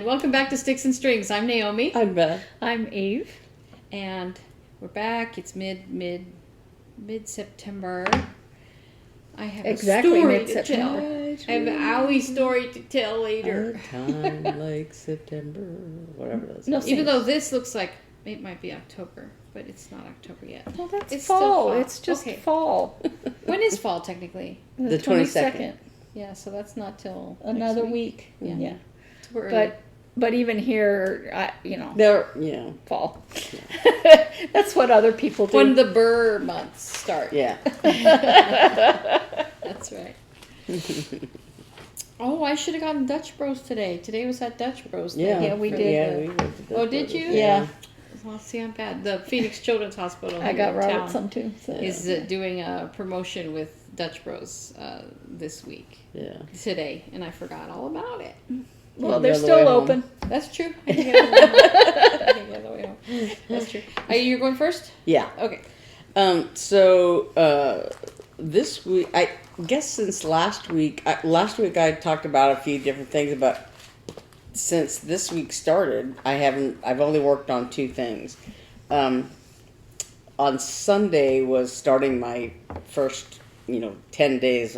welcome back to Sticks and Strings. I'm Naomi. I'm Beth. I'm Eve. And we're back. It's mid-September. I have exactly a story to mid-September. tell. I have an owie story to tell later. A time like September, whatever that is. No, Even though this looks like it might be October, but it's not October yet. Well, that's It's still fall. fall. It's just Okay. fall. When is fall technically? The 22nd. Yeah, so that's not till Another next week. Yeah. So we're early. But even here, There, fall. That's what other people do. when the burr months start. yeah. That's right. Oh, I should have gotten Dutch Bros today. Today was that Dutch Bros thing. Yeah, we did. Yeah, we went to Oh, Dutch did Brothers. you? Yeah. Well, see, I'm bad. The Phoenix Children's Hospital I here got in Robert town some too. So. is doing a promotion with Dutch Bros this week. Yeah. Today, and I forgot all about it. Well, The they're other still way home. open. That's true. I can get it the other way home. That's true. You're going first? Yeah. Okay. This week, I guess since last week I talked about a few different things, but since this week started, I've only worked on two things. On Sunday was starting my first, 10 days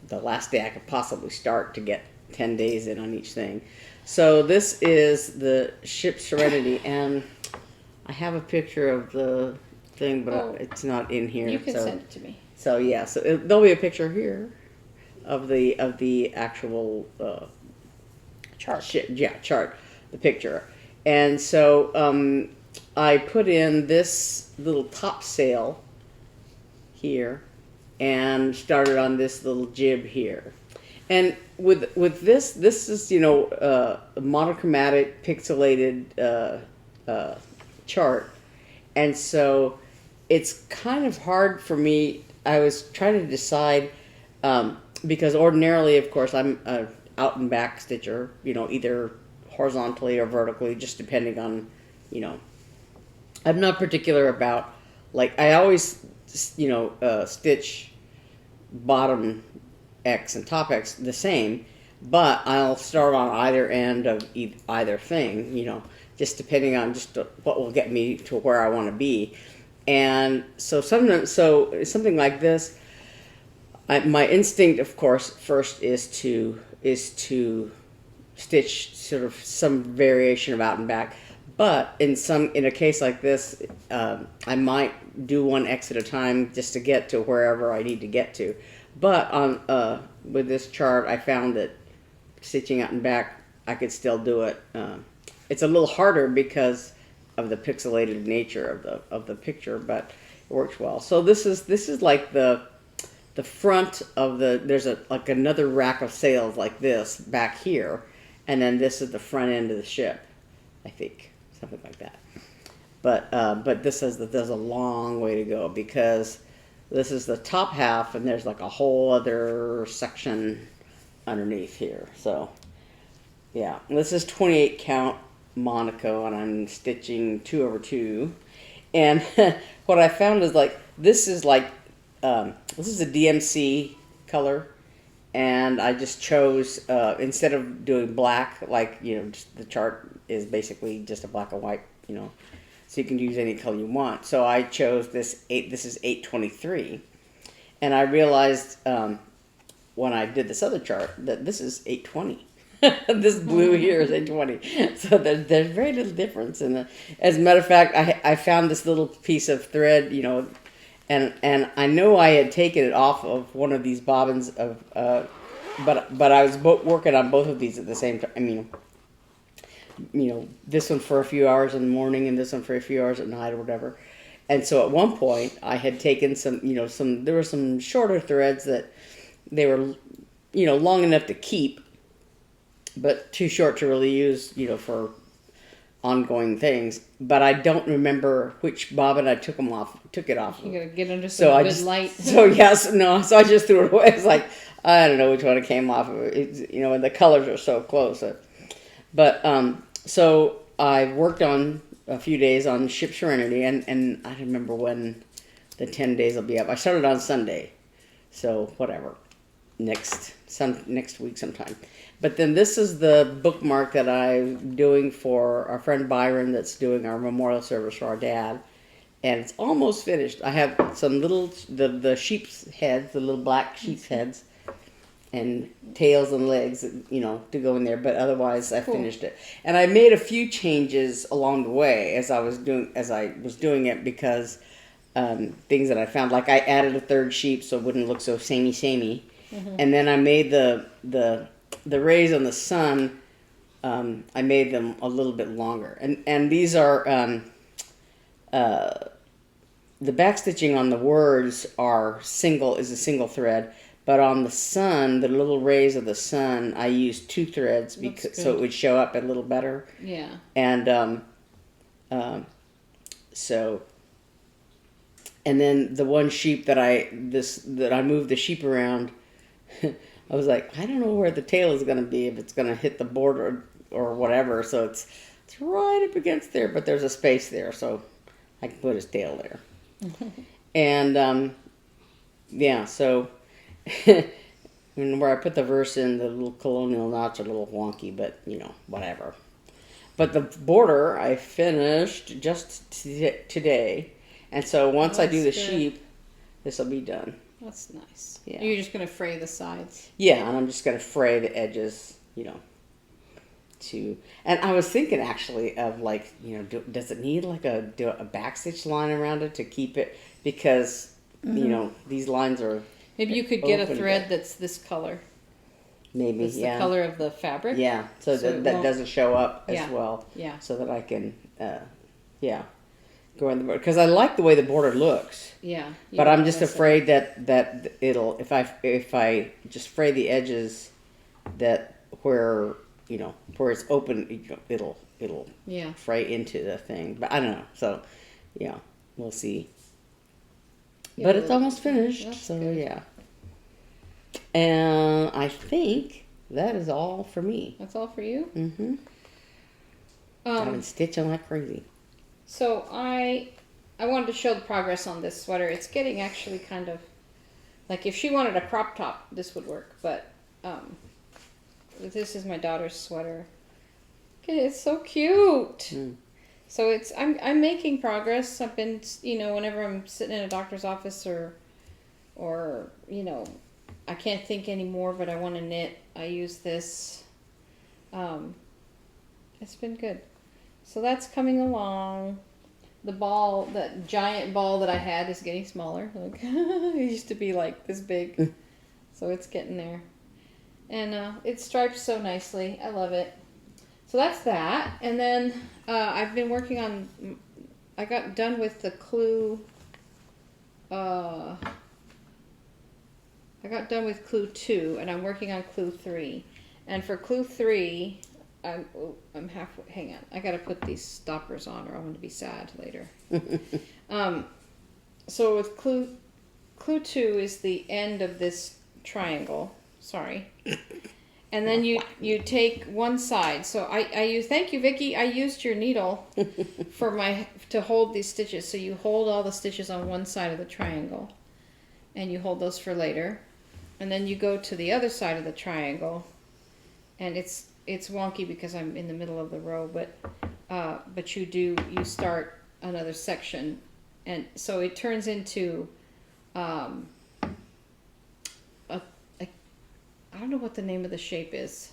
the last day I could possibly start to get 10 days in on each thing. So this is the Ship Serenity, and I have a picture of the thing, but it's not in here. You can send it to me. So yeah, there'll be a picture here of the actual Chart. chart, the picture. And so I put in this little top sail here and started on this little jib here. And with this is a monochromatic pixelated chart, and so it's kind of hard for me. I was trying to decide because ordinarily, of course, I'm a out and back stitcher, either horizontally or vertically, just depending on, I'm not particular about, like, I always stitch bottom X and top X the same, but I'll start on either end of either thing, just depending on just what will get me to where I want to be. And so something like this, my instinct, of course, first is to stitch sort of some variation of out and back. But in a case like this, I might do one X at a time just to get to wherever I need to get to. But with this chart, I found that stitching out and back, I could still do it. It's a little harder because of the pixelated nature of the picture, but it works well. So this is like the front of there's another rack of sails like this back here, and then this is the front end of the ship, I think. Something like that. But this says that there's a long way to go because this is the top half and there's like a whole other section underneath here. So yeah, this is 28 count Monaco and I'm stitching 2/2. And what I found is this is a DMC color. And I just chose, instead of doing black, just the chart is basically just a black and white, so you can use any color you want. So I chose this is 823. And I realized when I did this other chart that this is 820. This blue here is 820. So there's very little difference. And as a matter of fact, I found this little piece of thread, and I know I had taken it off of one of these bobbins but I was working on both of these at the same time. I mean, this one for a few hours in the morning and this one for a few hours at night or whatever. And so at one point I had taken there were some shorter threads that they were, long enough to keep, but too short to really use, for ongoing things, but I don't remember which bobbin I took it off. You gotta get under some good light. So I just threw it away. It's like, I don't know which one it came off of. And the colors are so close. So I worked on a few days on Ship Serenity, and I don't remember when the 10 days will be up. I started on Sunday, so whatever. next week sometime. But then this is the bookmark that I'm doing for our friend Byron that's doing our memorial service for our dad. And it's almost finished. I have some little, the sheep's heads, the little black sheep's heads, and tails and legs, you know, to go in there. But otherwise, I finished it. And I made a few changes along the way as I was doing it because things that I found, like I added a third sheep so it wouldn't look so samey. And then I made the rays on the sun. I made them a little bit longer, and these are. The backstitching on the words is a single thread, but on the sun, the little rays of the sun, I used 2 threads so it would show up a little better. Yeah. And and then the one sheep that I moved the sheep around, I was like, I don't know where the tail is going to be, if it's going to hit the border or whatever. So it's right up against there, but there's a space there, so I can put his tail there. And yeah, so where I put the verse in, the little colonial knots are a little wonky, but you know, whatever. But the border I finished just today, and so once I do the sheep, this will be done. That's nice. Yeah. You're just gonna fray the sides. Yeah, and I'm just gonna fray the edges, you know. And I was thinking actually of, like, you know, does it need like a backstitch line around it to keep it, because you know these lines are maybe you could get a thread that's this color. Maybe That's the color of the fabric. Yeah, so that doesn't show up as well. Yeah. So that I can go in the border, because I like the way the border looks. Yeah. But I'm just afraid that it'll, if I just fray the edges, that where it's open, it'll fray into the thing. But I don't know. So yeah, we'll see. Yeah, but it's almost finished. So good. yeah. And I think that is all for me. That's all for you? Mm-hmm. I've been stitching like crazy. So I wanted to show the progress on this sweater. It's getting actually kind of, like, if she wanted a crop top, this would work. But this is my daughter's sweater. Okay, it's so cute. Mm. So I'm making progress. I've been, whenever I'm sitting in a doctor's office or I can't think anymore, but I want to knit, I use this. It's been good. So that's coming along. The ball, that giant ball that I had, is getting smaller. Look, it used to be like this big. So it's getting there. And it stripes so nicely. I love it. So that's that. And then I've been working on, I got done with the clue. I got done with clue 2, and I'm working on clue 3. And for clue 3, I'm halfway. Hang on, I gotta put these stoppers on, or I'm gonna be sad later. So with clue 2 is the end of this triangle. Sorry. And then you take one side. So I use, thank you, Vicki. I used your needle to hold these stitches. So you hold all the stitches on one side of the triangle, and you hold those for later. And then you go to the other side of the triangle, and it's wonky because I'm in the middle of the row, but you start another section, and so it turns into I don't know what the name of the shape is.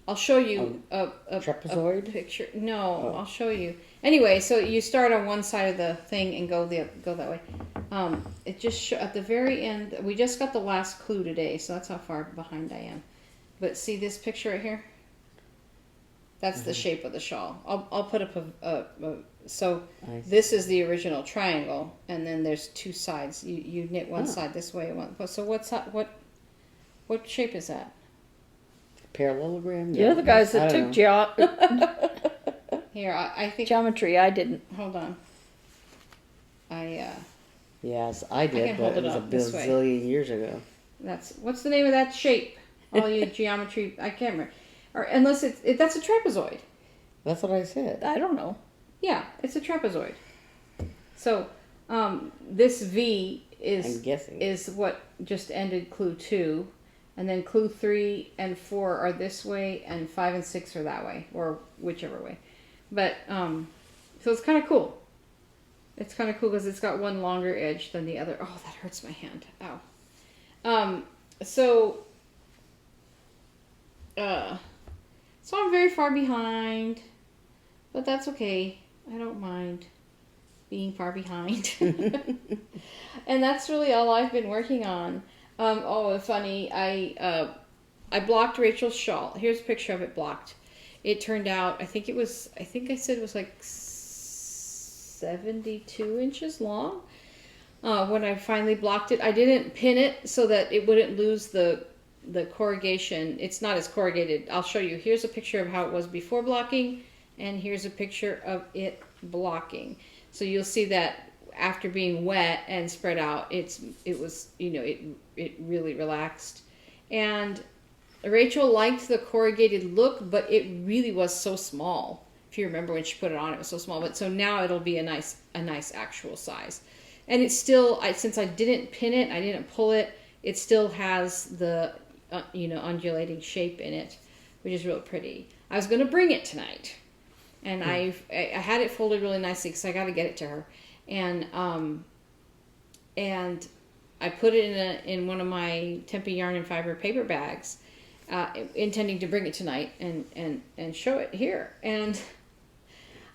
I'll show you a trapezoid picture. No, I'll show you. Anyway, so you start on one side of the thing and go that way. It just at the very end. We just got the last clue today, so that's how far behind I am. But see this picture right here? That's the shape of the shawl. I'll put up so this is the original triangle, and then there's 2 sides. You knit one side this way, so what shape is that? Parallelogram? You're the guys that took Here, I think geometry. I didn't. Hold on. Yes, I did, but it was a bazillion years ago. What's the name of that shape? All you geometry, I can't remember. Or unless that's a trapezoid. That's what I said. I don't know. Yeah, it's a trapezoid. So this V I'm guessing. is what just ended clue 2. And then clue 3 and 4 are this way, and 5 and 6 are that way, or whichever way. But, so it's kind of cool. It's kind of cool because it's got one longer edge than the other. Oh, that hurts my hand. Ow. So I'm very far behind, but that's okay. I don't mind being far behind. And that's really all I've been working on. Funny, I blocked Rachel's shawl. Here's a picture of it blocked. It turned out, I think I said it was like 72 inches long. When I finally blocked it, I didn't pin it so that it wouldn't lose the corrugation. It's not as corrugated. I'll show you. Here's a picture of how it was before blocking, and here's a picture of it blocking. So you'll see that after being wet and spread out, it really relaxed. And Rachel liked the corrugated look, but it really was so small. If you remember when she put it on, it was so small. But so now it'll be a nice actual size. And it's still, since I didn't pin it, I didn't pull it, it still has the undulating shape in it, which is real pretty. I was going to bring it tonight, and I had it folded really nicely because I got to get it to her, and I put it in one of my Tempe yarn and fiber paper bags, intending to bring it tonight and show it here, and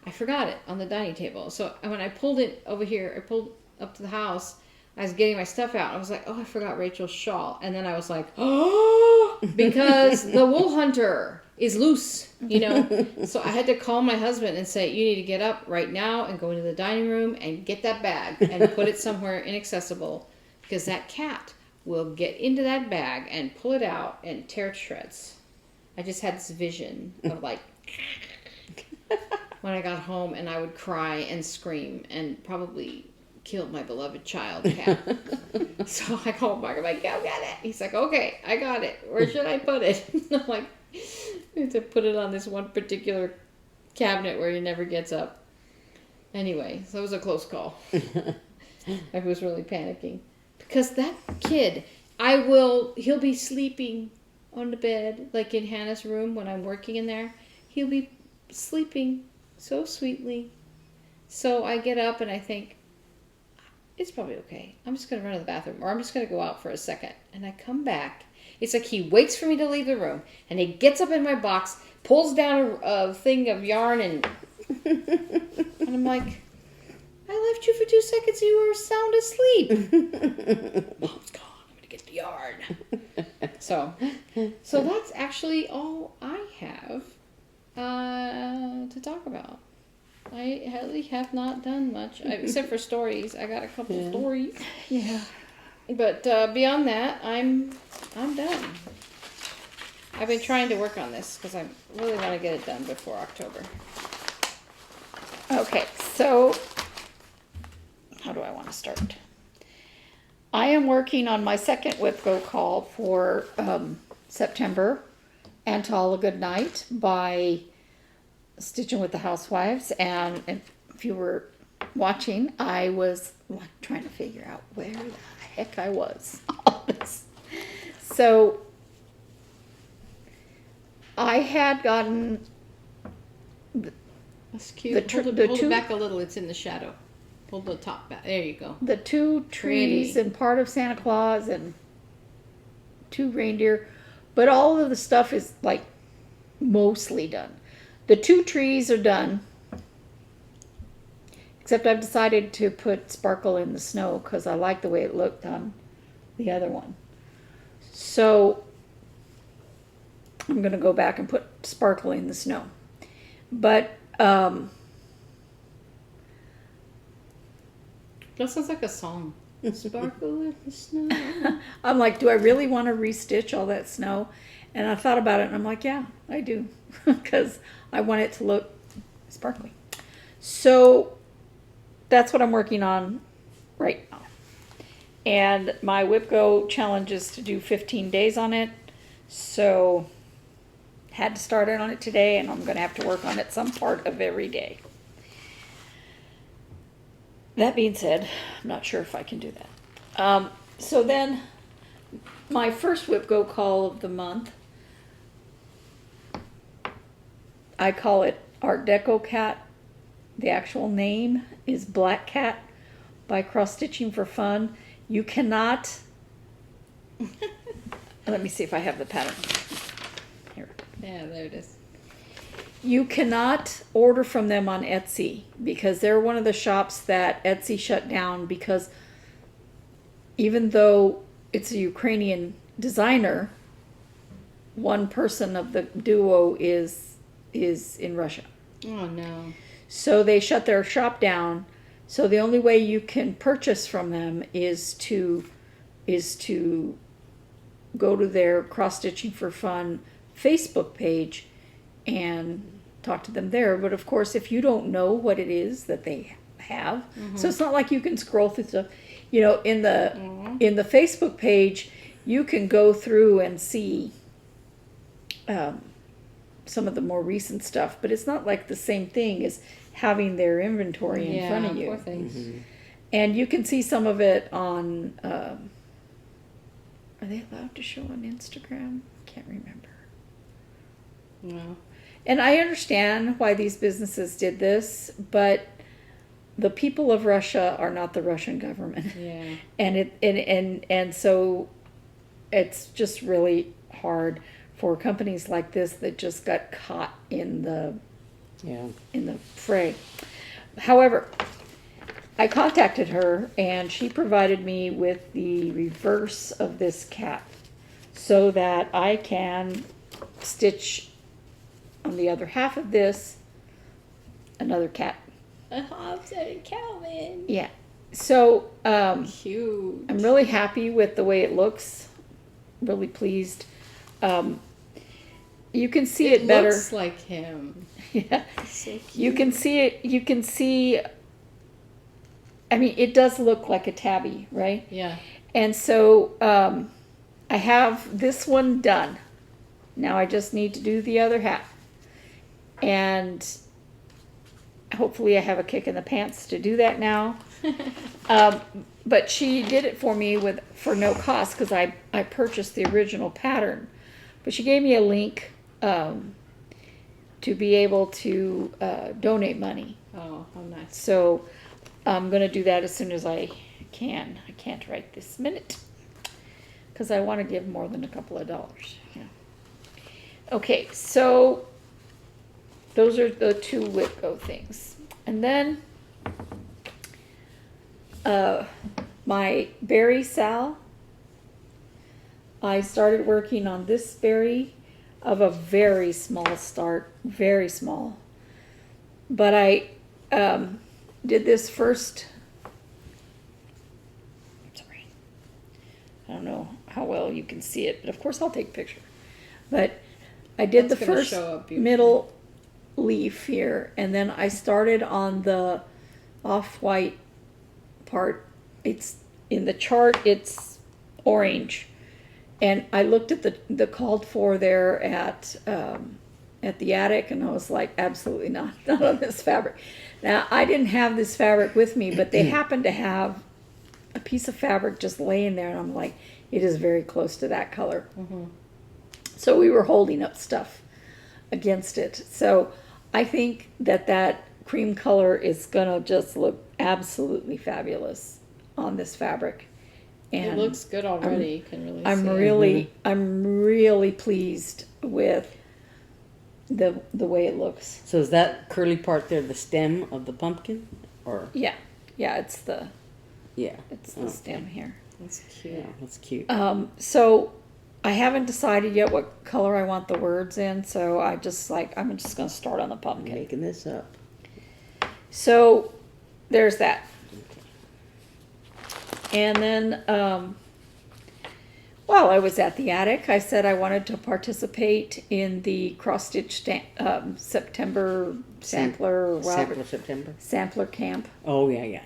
I forgot it on the dining table. So when I pulled it over here, I pulled up to the house, I was getting my stuff out. I was like, oh, I forgot Rachel's shawl. And then I was like, oh, because the wool hunter is loose, So I had to call my husband and say, you need to get up right now and go into the dining room and get that bag and put it somewhere inaccessible, because that cat will get into that bag and pull it out and tear it to shreds. I just had this vision of like when I got home, and I would cry and scream and probably killed my beloved child cat. So I called Mark. I'm like, go get it. He's like, okay, I got it. Where should I put it? I'm like, I have to put it on this one particular cabinet where he never gets up. Anyway, so it was a close call. I was really panicking. Because that kid, he'll be sleeping on the bed, like in Hannah's room when I'm working in there. He'll be sleeping so sweetly. So I get up and I think, it's probably okay. I'm just going to run to the bathroom, or I'm just going to go out for a second. And I come back. It's like he waits for me to leave the room, and he gets up in my box, pulls down a thing of yarn, and I'm like, I left you for 2 seconds and you were sound asleep. Mom's gone. I'm going to get the yarn. So that's actually all I have to talk about. I really have not done much, except for stories. I got a couple stories. Yeah. But beyond that, I'm done. I've been trying to work on this because I really want to get it done before October. Okay, so how do I want to start? I am working on my second WIP-GO call for September, and to all a good night by Stitching with the Housewives. And if you were watching, I was like trying to figure out where the heck I was on this. So I had gotten That's cute. Hold it back a little. It's in the shadow. Hold the top back. There you go. The 2 trees and part of Santa Claus and 2 reindeer, but all of the stuff is like mostly done. The 2 trees are done, except I've decided to put sparkle in the snow because I like the way it looked on the other one. So I'm going to go back and put sparkle in the snow. But that sounds like a song. Sparkle in the snow. I'm like, do I really want to restitch all that snow? And I thought about it, and I'm like, yeah, I do, because I want it to look sparkly. So that's what I'm working on right now. And my WIP-GO challenge is to do 15 days on it. So had to start on it today, and I'm going to have to work on it some part of every day. That being said, I'm not sure if I can do that. So then, my first WIP-GO call of the month, I call it Art Deco Cat. The actual name is Black Cat by Cross Stitching for Fun. You cannot, let me see if I have the pattern. Here. Yeah, there it is. You cannot order from them on Etsy because they're one of the shops that Etsy shut down because even though it's a Ukrainian designer, one person of the duo is in Russia. Oh no. So they shut their shop down. So the only way you can purchase from them is to go to their Cross Stitching for Fun Facebook page and talk to them there. But of course, if you don't know what it is that they have, so it's not like you can scroll through stuff. You know, in the Facebook page, you can go through and see some of the more recent stuff, but it's not like the same thing as having their inventory in front of you. Poor things. And you can see some of it on. Are they allowed to show on Instagram? Can't remember. No. And I understand why these businesses did this, but the people of Russia are not the Russian government. Yeah. And so it's just really hard for companies like this that just got caught in the fray. However, I contacted her and she provided me with the reverse of this cat so that I can stitch on the other half of this another cat. A Hobbs and a Calvin. Yeah. So Cute. I'm really happy with the way it looks. Really pleased. You can see it better. Looks like him. Yeah. So cute. You can see it. You can see. I mean, it does look like a tabby, right? Yeah. And so I have this one done. Now I just need to do the other half. And hopefully I have a kick in the pants to do that now. But she did it for me for no cost because I purchased the original pattern. But she gave me a link to be able to donate money. Oh, how nice. So I'm going to do that as soon as I can. I can't right this minute because I want to give more than a couple of dollars. Yeah. Okay, so those are the two WIP-GO things. And then my berry SAL, I started working on this berry of a very small start, very small. But I did this first, sorry, I don't know how well you can see it, but of course I'll take a picture. But I did That's the gonna first show up beautifully. middle leaf here, and then I started on the off-white part. It's in the chart, it's orange. And I looked at the called for there at the attic, and I was like, absolutely not on this fabric. Now, I didn't have this fabric with me, but they happened to have a piece of fabric just laying there, and I'm like, it is very close to that color. Mm-hmm. So we were holding up stuff against it. So I think that cream color is gonna just look absolutely fabulous on this fabric. It looks good already. You can really see it. I'm really pleased with the way it looks. So is that curly part there the stem of the pumpkin, or Yeah, it's the yeah? stem here. That's cute. Yeah, that's cute. So I haven't decided yet what color I want the words in. So I'm just gonna start on the I'm pumpkin. making this up. So there's that. And then while I was at the attic, I said I wanted to participate in the cross-stitch September sampler or whatever. Sampler September. Sampler camp. Oh yeah.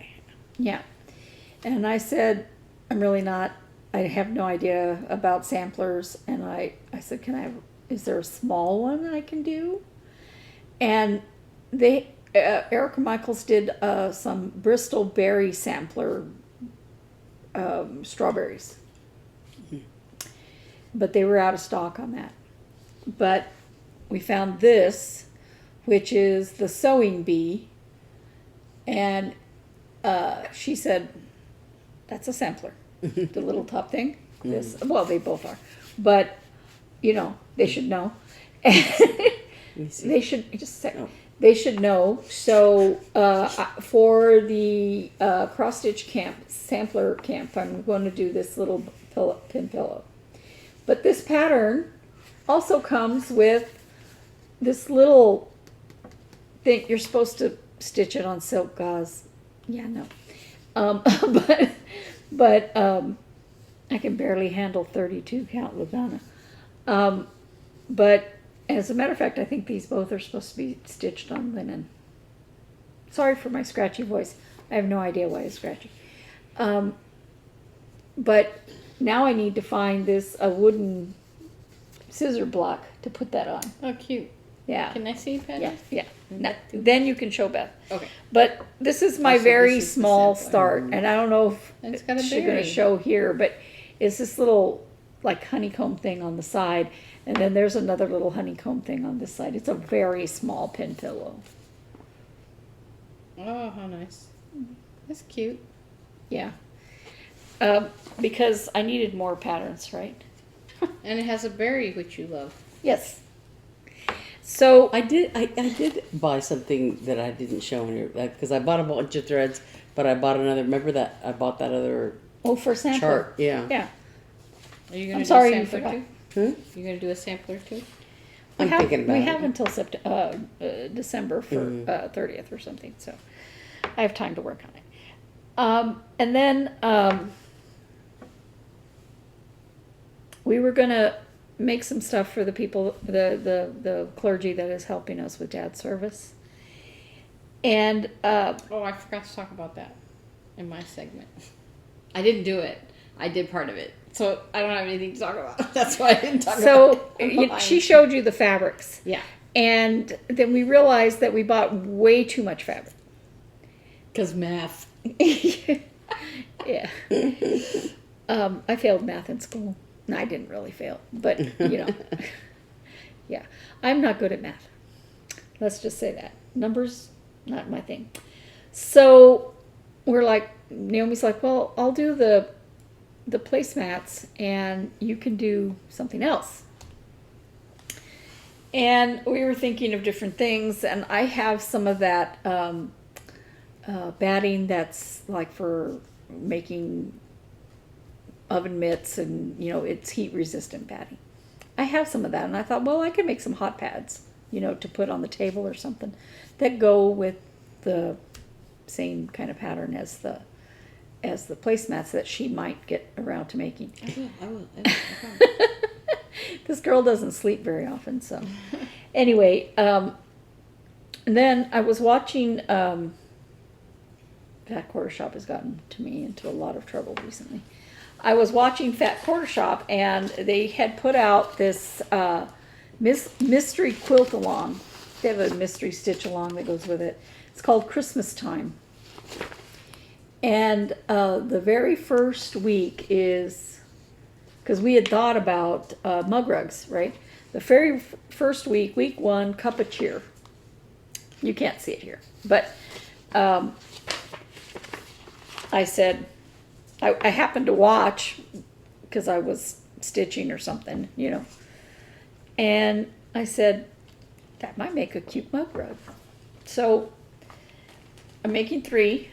Yeah. And I said, I'm really not, I have no idea about samplers. And I said, is there a small one I can do? And Erica Michaels did some Bristol berry sampler strawberries. But they were out of stock on that. But we found this, which is the sewing bee. And she said, that's a sampler. The little top thing. This, well, they both are. But, they should know. They should just say, they should know. So for the cross-stitch camp, sampler camp, I'm going to do this little pin pillow. But this pattern also comes with this little thing. You're supposed to stitch it on silk gauze. Yeah, no. But I can barely handle 32 count Lugana. But as a matter of fact, I think these both are supposed to be stitched on linen. Sorry for my scratchy voice. I have no idea why it's scratchy. But now I need to find a wooden scissor block to put that on. Oh, cute. Yeah. Can I see, Patty? Yeah. Now, then you can show Beth. Okay. But this is my Oh, so very this is the small sampler. start, and I don't know It's if got a she's going to berry. show here, but it's this little like honeycomb thing on the side, and then there's another little honeycomb thing on this side. It's a very small pin pillow. Oh, how nice. That's cute. Yeah. Because I needed more patterns, right? And it has a berry, which you love. Yes. So I did buy something that I didn't show in here because I bought a bunch of threads, but I bought another. Remember that I bought that other for sampler. chart? Yeah. Yeah. Are you going I'm to sorry do a you sampler forgot. too? You going to do a sampler too? I'm thinking about we it. have until December for 30th or something, so I have time to work on it. And then we were gonna make some stuff for the people, the clergy that is helping us with Dad's service. And Oh, I forgot to talk about that in my segment. I didn't do it. I did part of it. So I don't have anything to talk about. That's why I didn't talk about it. she showed you the fabrics. Yeah. And then we realized that we bought way too much fabric. Because math. Yeah. I failed math in school. No, I didn't really fail, but yeah, I'm not good at math. Let's just say that. Numbers, not my thing. So we're like, Naomi's like, well, I'll do the placemats and you can do something else. And we were thinking of different things, and I have some of that batting that's like for making oven mitts, and it's heat resistant batting. I have some of that, and I thought, well, I could make some hot pads, to put on the table or something that go with the same kind of pattern as the placemats that she might get around to making. I will. This girl doesn't sleep very often, so anyway, and then I was watching. That Quarter Shop has gotten to me into a lot of trouble recently. I was watching Fat Quarter Shop, and they had put out this mystery quilt-along. They have a mystery stitch-along that goes with it. It's called Christmas Time. And the very first week is, because we had thought about mug rugs, right? The very first week, week 1, Cup of Cheer. You can't see it here, but I said, I happened to watch because I was stitching or something, and I said, that might make a cute mug rug. So I'm making 3.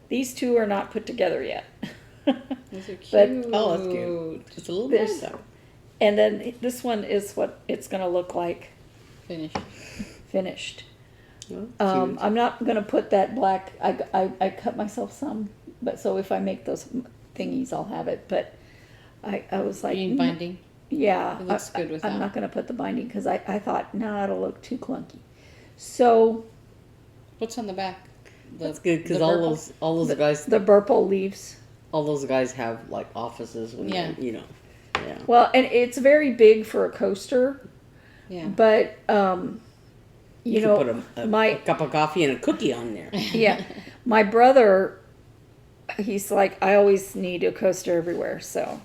These 2 are not put together yet. Those are cute. But- Oh, that's cute. It's a little bit though. And then this one is what it's going to look like finished. Oh, cute. I'm not going to put that black. I cut myself some, but so if I make those thingies, I'll have it. But I was like, You need binding? yeah, It looks good with I'm that. not going to put the binding because I thought, no, it'll look too clunky. So What's on the back? That's good because the all purple? those guys, the Burple leaves. all those guys have like offices when Yeah. yeah. Well, and it's very big for a coaster, Yeah. but You know, could put a my cup of coffee and a cookie on there. yeah, my brother he's like, I always need a coaster everywhere. So,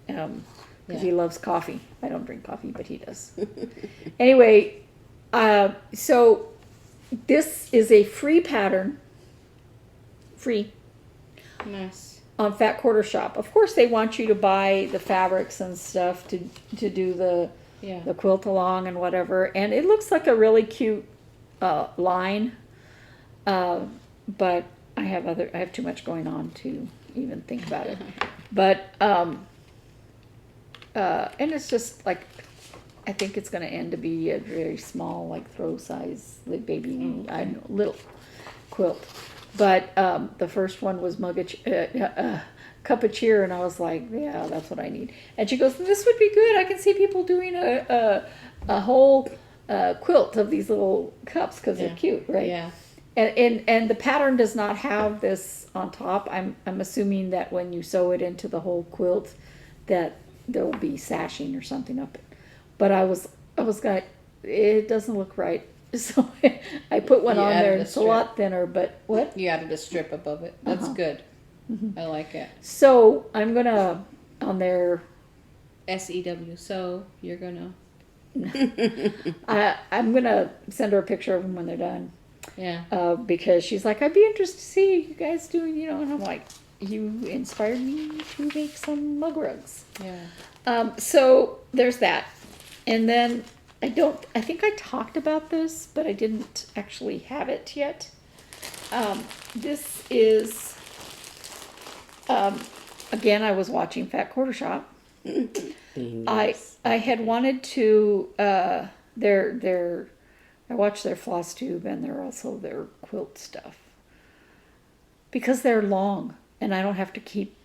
because he Yeah. loves coffee. I don't drink coffee, but he does. Anyway, so this is a free pattern, free, Nice. on Fat Quarter Shop. Of course, they want you to buy the fabrics and stuff to do the Yeah. quilt along and whatever. And it looks like a really cute line, but I have too much going on to even think about it. But and it's just like, I think it's going to end to be a very small, like throw size, like baby, I don't know, little quilt. But the first one was Cup of Cheer, and I was like, yeah, that's what I need. And she goes, this would be good. I can see people doing a whole quilt of these little cups because they're cute, right? Yeah. And the pattern does not have this on top. I'm assuming that when you sew it into the whole quilt, that there will be sashing or something up it. But I was going, it doesn't look right. So I put one You on added there, a and it's a strip. lot thinner, but what? You added a strip above it. That's good. I like it. So I'm gonna, on there, SEW. So you're gonna. I'm gonna send her a picture of them when they're done. Yeah. Because she's like, I'd be interested to see you guys doing, and I'm like, you inspired me to make some mug rugs. Yeah. So there's that. And then I think I talked about this, but I didn't actually have it yet. This is, again, I was watching Fat Quarter Shop. I had wanted to, I watched their Flosstube and also their quilt stuff. Because they're long and I don't have to keep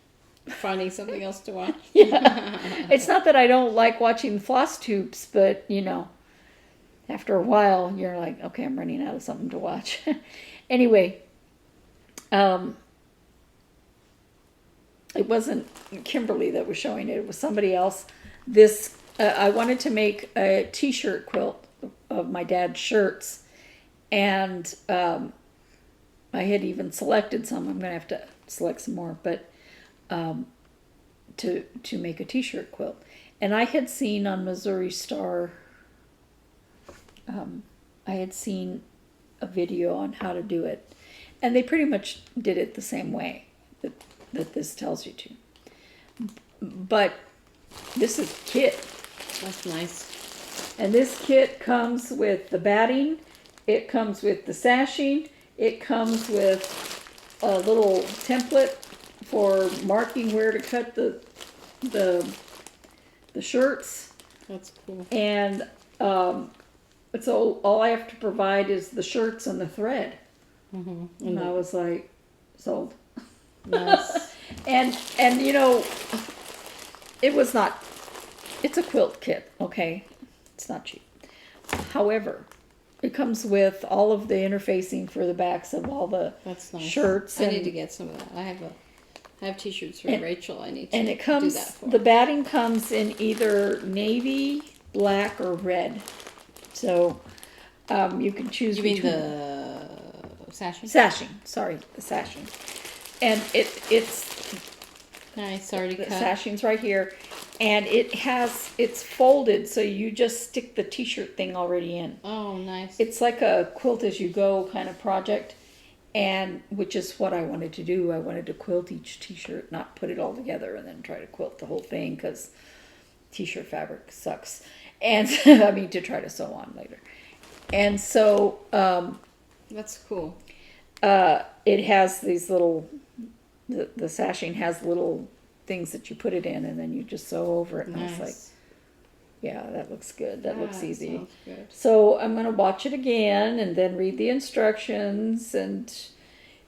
Finding something else to watch. Yeah. It's not that I don't like watching floss tubes, but after a while you're like, okay, I'm running out of something to watch. Anyway, it wasn't Kimberly that was showing it. It was somebody else. This, I wanted to make a t-shirt quilt of my dad's shirts. And I had even selected some. I'm going to have to select some more, but to make a t-shirt quilt. And I had seen on Missouri Star, I had seen a video on how to do it. And they pretty much did it the same way that this tells you to. But this is kit. That's nice. And this kit comes with the batting, it comes with the sashing, it comes with a little template for marking where to cut the shirts. That's cool. And so all I have to provide is the shirts and the thread. Mm-hmm. And I was like, sold. Nice. And it was not, it's a quilt kit, okay? It's not cheap. However, it comes with all of the interfacing for the backs of all the That's nice. shirts. I And, need to get some of that. I have t-shirts for And- Rachel. I need to and it do comes, that for. the batting comes in either navy, black, or red. So you can choose You mean between. the sashing? Sashing, sorry, the sashing. And it's Nice. Already the cut. sashing's right here, and it's folded, so you just stick the t-shirt thing already in. Oh, nice. It's like a quilt as you go kind of project, and which is what I wanted to do. I wanted to quilt each t-shirt, not put it all together and then try to quilt the whole thing, because t-shirt fabric sucks. And I mean, to try to sew on later. And so That's cool. it has these little, the sashing has little things that you put it in, and then you just sew over it. And I was like, Nice. yeah, that looks good. That looks easy. Sounds good. So I'm going to watch it again and then read the instructions. And,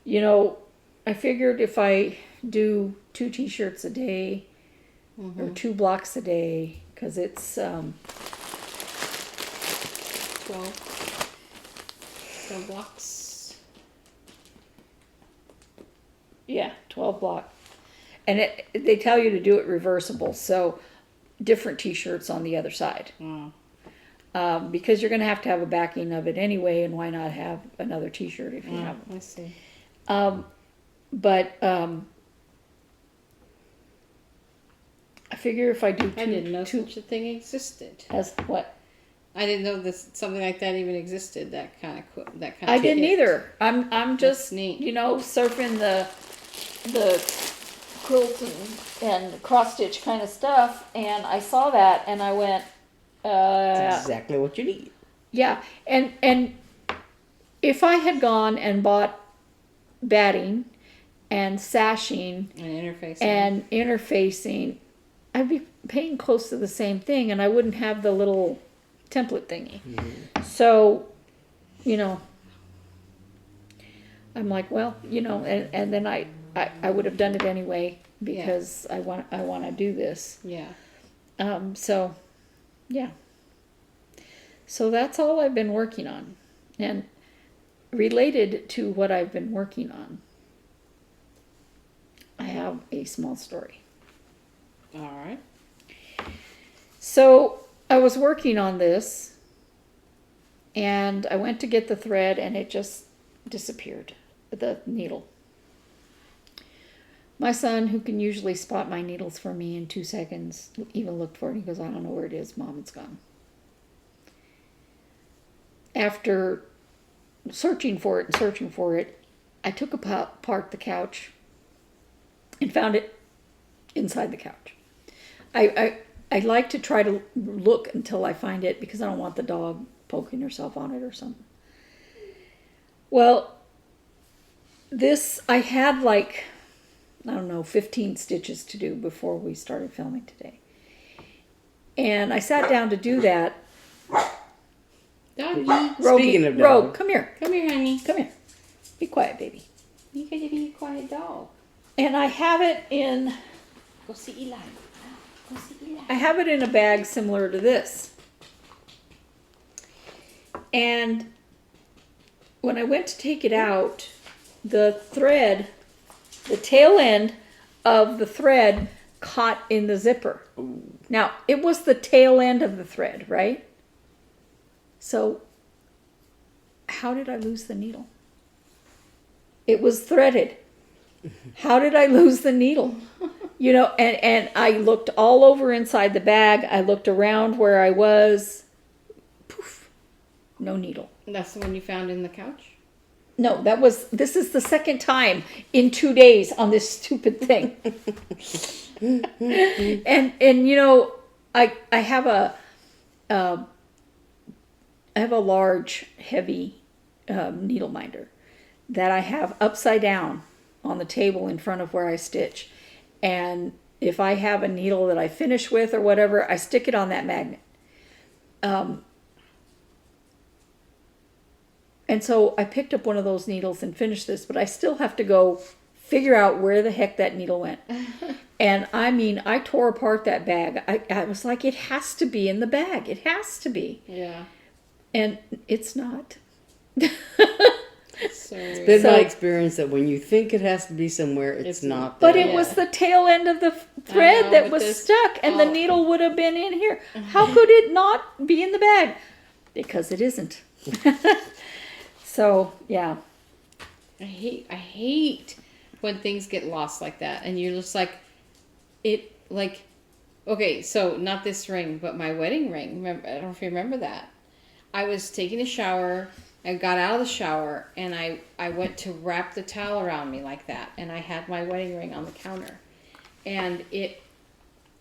I figured if I do 2 t-shirts a day or 2 blocks a day, because it's 12 blocks. yeah, 12 block. And they tell you to do it reversible. So different t-shirts on the other side. Oh, Because you're going to have a backing of it anyway, and why not have another t-shirt if you have them? I see. but I figure if I do I didn't know two such a thing existed. as what? I didn't know this something like that even existed. That kind of I didn't kit. either. I'm just neat. surfing the quilting and cross stitch kind of stuff, and I saw that and I went, That's exactly what you need. yeah. And if I had gone and bought batting and sashing And interfacing. and interfacing, I'd be paying close to the same thing, and I wouldn't have the little template thingy. So, I'm like, well, and then I would have done it anyway because I want to do this. Yeah. So, yeah. So that's all I've been working on, and related to what I've been working on, I have a small story. All right. So I was working on this, and I went to get the thread, and it just disappeared, the needle. My son, who can usually spot my needles for me in 2 seconds, even looked for it. He goes, I don't know where it is, Mom, it's gone. After searching for it, I took apart the couch and found it inside the couch. I like to try to look until I find it because I don't want the dog poking herself on it or something. Well, this, I had 15 stitches to do before we started filming today. And I sat down to do that. Doggy. Speaking of Rogue, dog. come here. Come here, honey. Come here. Be quiet, baby. You gotta be a quiet dog. And I have it in... Go see Eli. Go see Eli. I have it in a bag similar to this. And when I went to take it out, the thread, the tail end of the thread caught in the zipper. Now, it was the tail end of the thread, right? So, how did I lose the needle? It was threaded. How did I lose the needle? And I looked all over inside the bag. I looked around where I was. Poof. No needle. That's the one you found in the couch? No, this is the second time in 2 days on this stupid thing. and I have a large, heavy needle minder that I have upside down on the table in front of where I stitch. And if I have a needle that I finish with or whatever, I stick it on that magnet. And so I picked up one of those needles and finished this, but I still have to go figure out where the heck that needle went. And I tore apart that bag. I was like, it has to be in the bag. It has to be. Yeah. And it's not. Sorry. It's been my experience that when you think it has to be somewhere, it's not there. But it was the tail end of the thread that was stuck, and the oh. needle would have been in here. How could it not be in the bag? Because it isn't. So, yeah. I hate when things get lost like that, and you're just like, okay, so not this ring, but my wedding ring. Remember, I don't know if you remember that. I was taking a shower. I got out of the shower, and I went to wrap the towel around me like that, and I had my wedding ring on the counter, and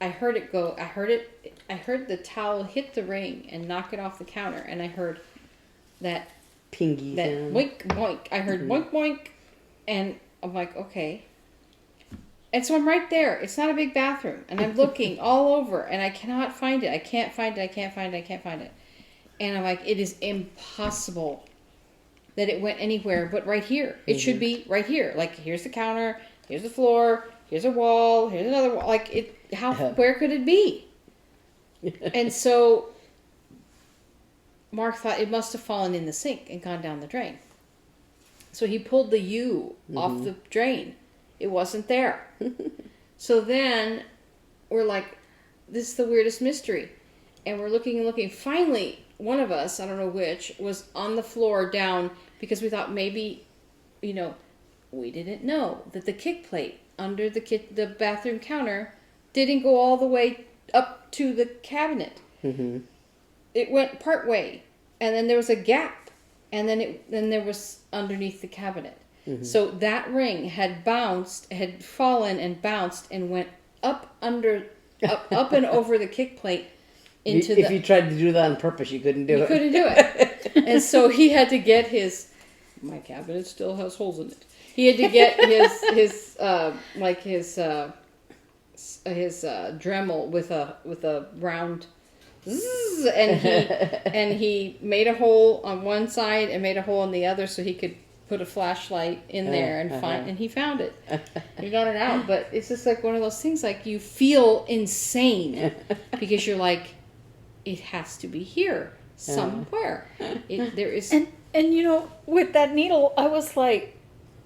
I heard it go. I heard the towel hit the ring and knock it off the counter, and I heard that pingy that sound. boink boink. I heard boink boink, and I'm like, okay. And so I'm right there. It's not a big bathroom, and I'm looking all over, and I cannot find it. I can't find it. And I'm like, it is impossible that it went anywhere but right here. It should be right here. Like, here's the counter, here's the floor, here's a wall, here's another wall. Like, where could it be? And so Mark thought it must have fallen in the sink and gone down the drain. So he pulled the U off the drain. It wasn't there. So then we're like, this is the weirdest mystery. And we're looking and looking. Finally, one of us, I don't know which, was on the floor down because we thought maybe, we didn't know that the kick plate under the bathroom counter didn't go all the way up to the cabinet. Mm-hmm. It went part way, and then there was a gap, and then there was underneath the cabinet. Mm-hmm. So that ring had fallen and bounced and went up and over the kick plate into if you tried to do that on purpose, you couldn't do it. You couldn't do it. And so he had to get my cabinet still has holes in it. He had to get his Dremel with a round zzz, and he made a hole on one side and made a hole on the other so he could put a flashlight in there and he found it. He got it out, but it's just like one of those things like you feel insane because you're like, it has to be here somewhere. There is, And you know, with that needle, I was like,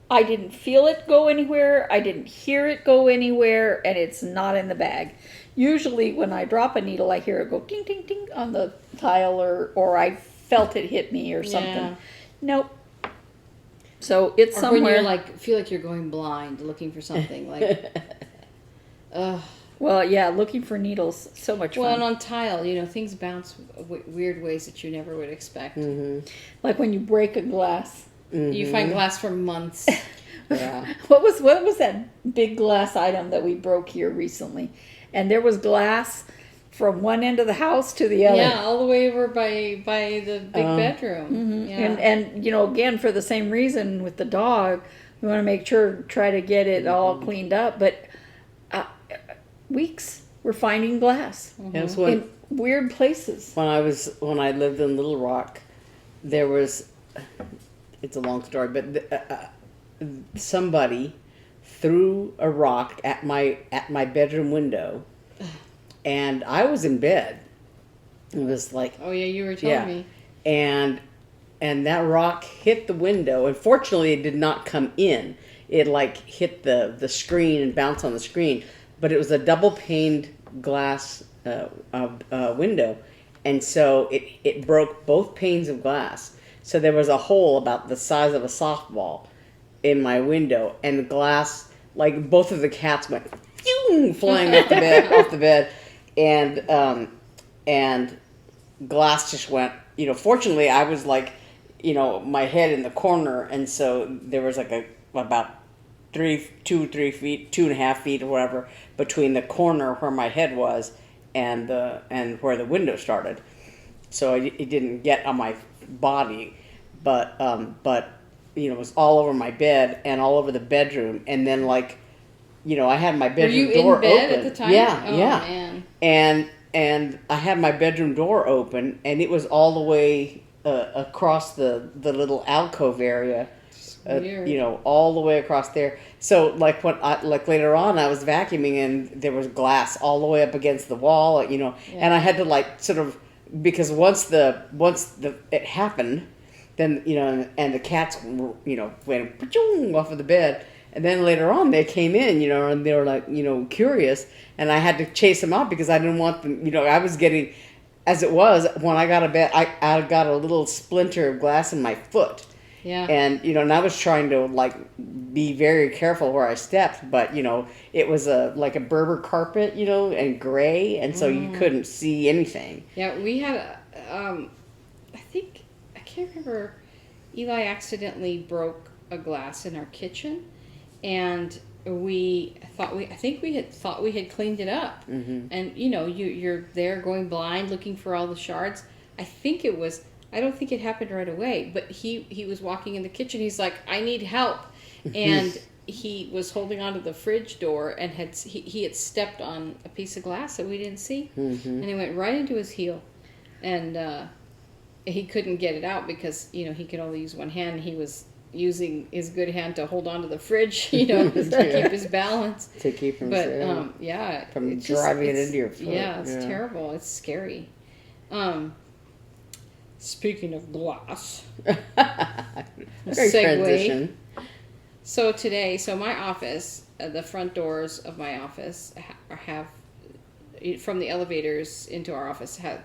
I didn't feel it go anywhere. I didn't hear it go anywhere, and it's not in the bag. Usually, when I drop a needle, I hear it go ding, ding, ding on the tile, or I felt it hit me or something. Yeah. Nope. So it's or somewhere. when you like feel like you're going blind looking for something like. Well, yeah, looking for needles, so much Well, fun. and on tile, you know, things bounce weird ways that you never would expect. Mm-hmm. Like when you break a glass. Mm-hmm. You find glass for months. Yeah. What was that big glass item that we broke here recently? And there was glass from one end of the house to the other. Yeah, all the way over by the big bedroom. Mm-hmm. Yeah. And you know, again, for the same reason with the dog, we want to make sure, try to get it all cleaned up. But weeks, we're finding glass It was when in weird places. when I lived in Little Rock, there was. It's a long story, but somebody threw a rock at my bedroom window, and I was in bed. It was like, oh yeah, you were telling me. and that rock hit the window, and fortunately it did not come in. It like hit the screen and bounced on the screen, but it was a double paned glass window, and so it broke both panes of glass. So there was a hole about the size of a softball in my window, and the glass, like both of the cats went flying off the bed, and glass just went. You know, fortunately, I was like, you know, my head in the corner, and so there was like about 2.5 feet or whatever between the corner where my head was and where the window started. So it didn't get on my body, but you know, it was all over my bed and all over the bedroom, and then like, you know, I had my bedroom door open. Were you in bed at the time? Yeah, oh, yeah. Man. And I had my bedroom door open, and it was all the way across the little alcove area. Weird. You know, all the way across there. So like later on, I was vacuuming and there was glass all the way up against the wall. You know, and I had to like sort of, because once it happened, then you know, and the cats, you know, went off of the bed, and then later on they came in, you know, and they were like, you know, curious, and I had to chase them out because I didn't want them, you know, I was getting, as it was when I got to bed, I got a little splinter of glass in my foot. Yeah. And, you know, and I was trying to, like, be very careful where I stepped, but, you know, it was like a Berber carpet, you know, and gray, and so you couldn't see anything. Yeah, we had, I can't remember, Eli accidentally broke a glass in our kitchen, and I think we had thought we had cleaned it up. Mm-hmm. And, you know, you're there going blind looking for all the shards. I don't think it happened right away, but he was walking in the kitchen. He's like, I need help. And he was holding onto the fridge door and he had stepped on a piece of glass that we didn't see. Mm-hmm. And it went right into his heel. And he couldn't get it out because, you know, he could only use one hand. He was using his good hand to hold onto the fridge, you know, to keep his balance. To keep from From driving it into your foot. Yeah, it's terrible. It's scary. Speaking of glass, Great transition. So my office, the front doors of my office have, from the elevators into our office, have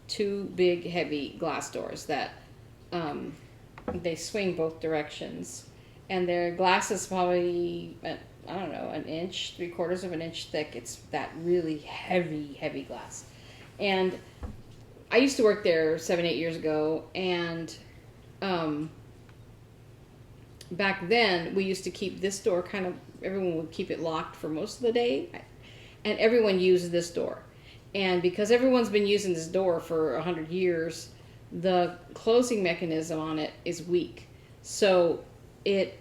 two big, heavy glass doors that they swing both directions, and their glass is probably, I don't know, an inch, 3/4 of an inch thick. It's that really heavy glass. And I used to work there 7-8 years ago, and back then we used to keep this door kind of, everyone would keep it locked for most of the day, and everyone used this door. And because everyone's been using this door for 100 years, the closing mechanism on it is weak. So if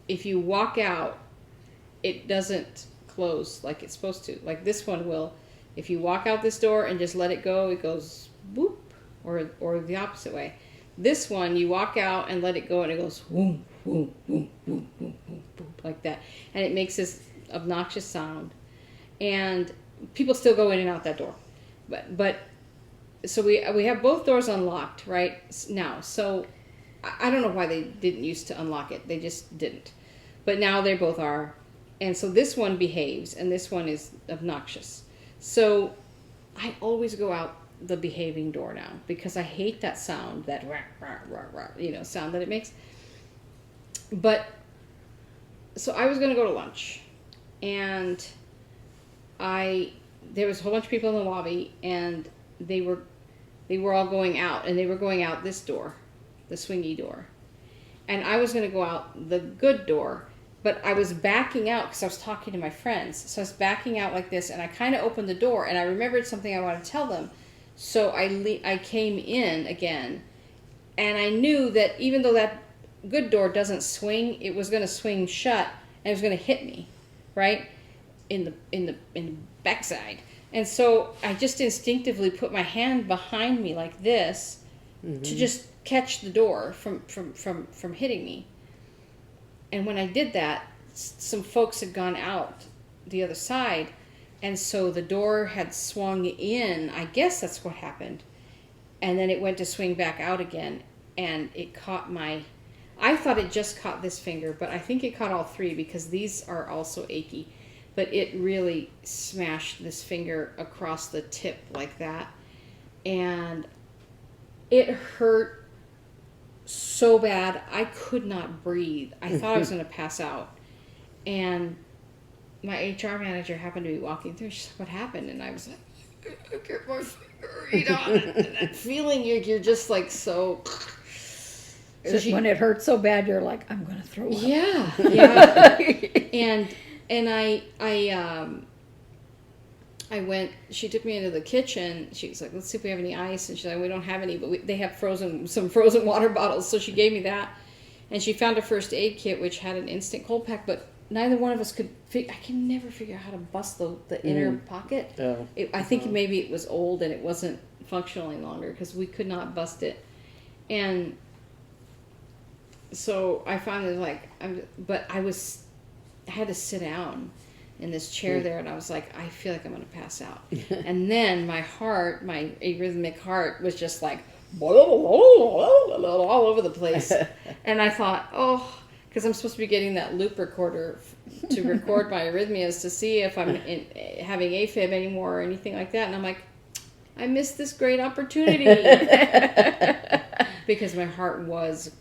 you walk out, it doesn't close like it's supposed to. Like this one will. If you walk out this door and just let it go, it goes whoop, or the opposite way. This one, you walk out and let it go, and it goes whoop, whoop, whoop, whoop, whoop, whoop, whoop, like that. And it makes this obnoxious sound. And people still go in and out that door. But so we have both doors unlocked right now. So I don't know why they didn't used to unlock it. They just didn't. But now they both are. And so this one behaves, and this one is obnoxious. So I always go out the behaving door now because I hate that sound, that rah, rah, rah, rah, sound that it makes. But so I was going to go to lunch, and there was a whole bunch of people in the lobby, and they were all going out, and they were going out this door, the swingy door. And I was going to go out the good door, but I was backing out because I was talking to my friends. So I was backing out like this, and I kind of opened the door, and I remembered something I wanted to tell them. So I came in again, and I knew that even though that good door doesn't swing, it was going to swing shut, and it was going to hit me, right, in the backside. And so I just instinctively put my hand behind me like this to just catch the door from hitting me. And when I did that, some folks had gone out the other side, and so the door had swung in. I guess that's what happened. And then it went to swing back out again, and it caught I thought it just caught this finger, but I think it caught all three because these are also achy. But it really smashed this finger across the tip like that. And it hurt so bad, I could not breathe. I thought I was going to pass out. And my HR manager happened to be walking through. She's like, what happened? And I was like, I get my finger, and that feeling you're just like so... When it hurts so bad, you're like, I'm going to throw up. Yeah. And I went, she took me into the kitchen. She was like, let's see if we have any ice. And she's like, we don't have any, but they have some frozen water bottles. So she gave me that. And she found a first aid kit, which had an instant cold pack, but neither one of us could I can never figure out how to bust the inner pocket. Oh. I think maybe it was old and it wasn't functional any longer because we could not bust it. And so I finally I had to sit down in this chair there, and I was like, I feel like I'm going to pass out. And then my arrhythmic heart was just like all over the place. And I thought, because I'm supposed to be getting that loop recorder to record my arrhythmias to see if I'm having AFib anymore or anything like that. And I'm like, I missed this great opportunity. Because my heart was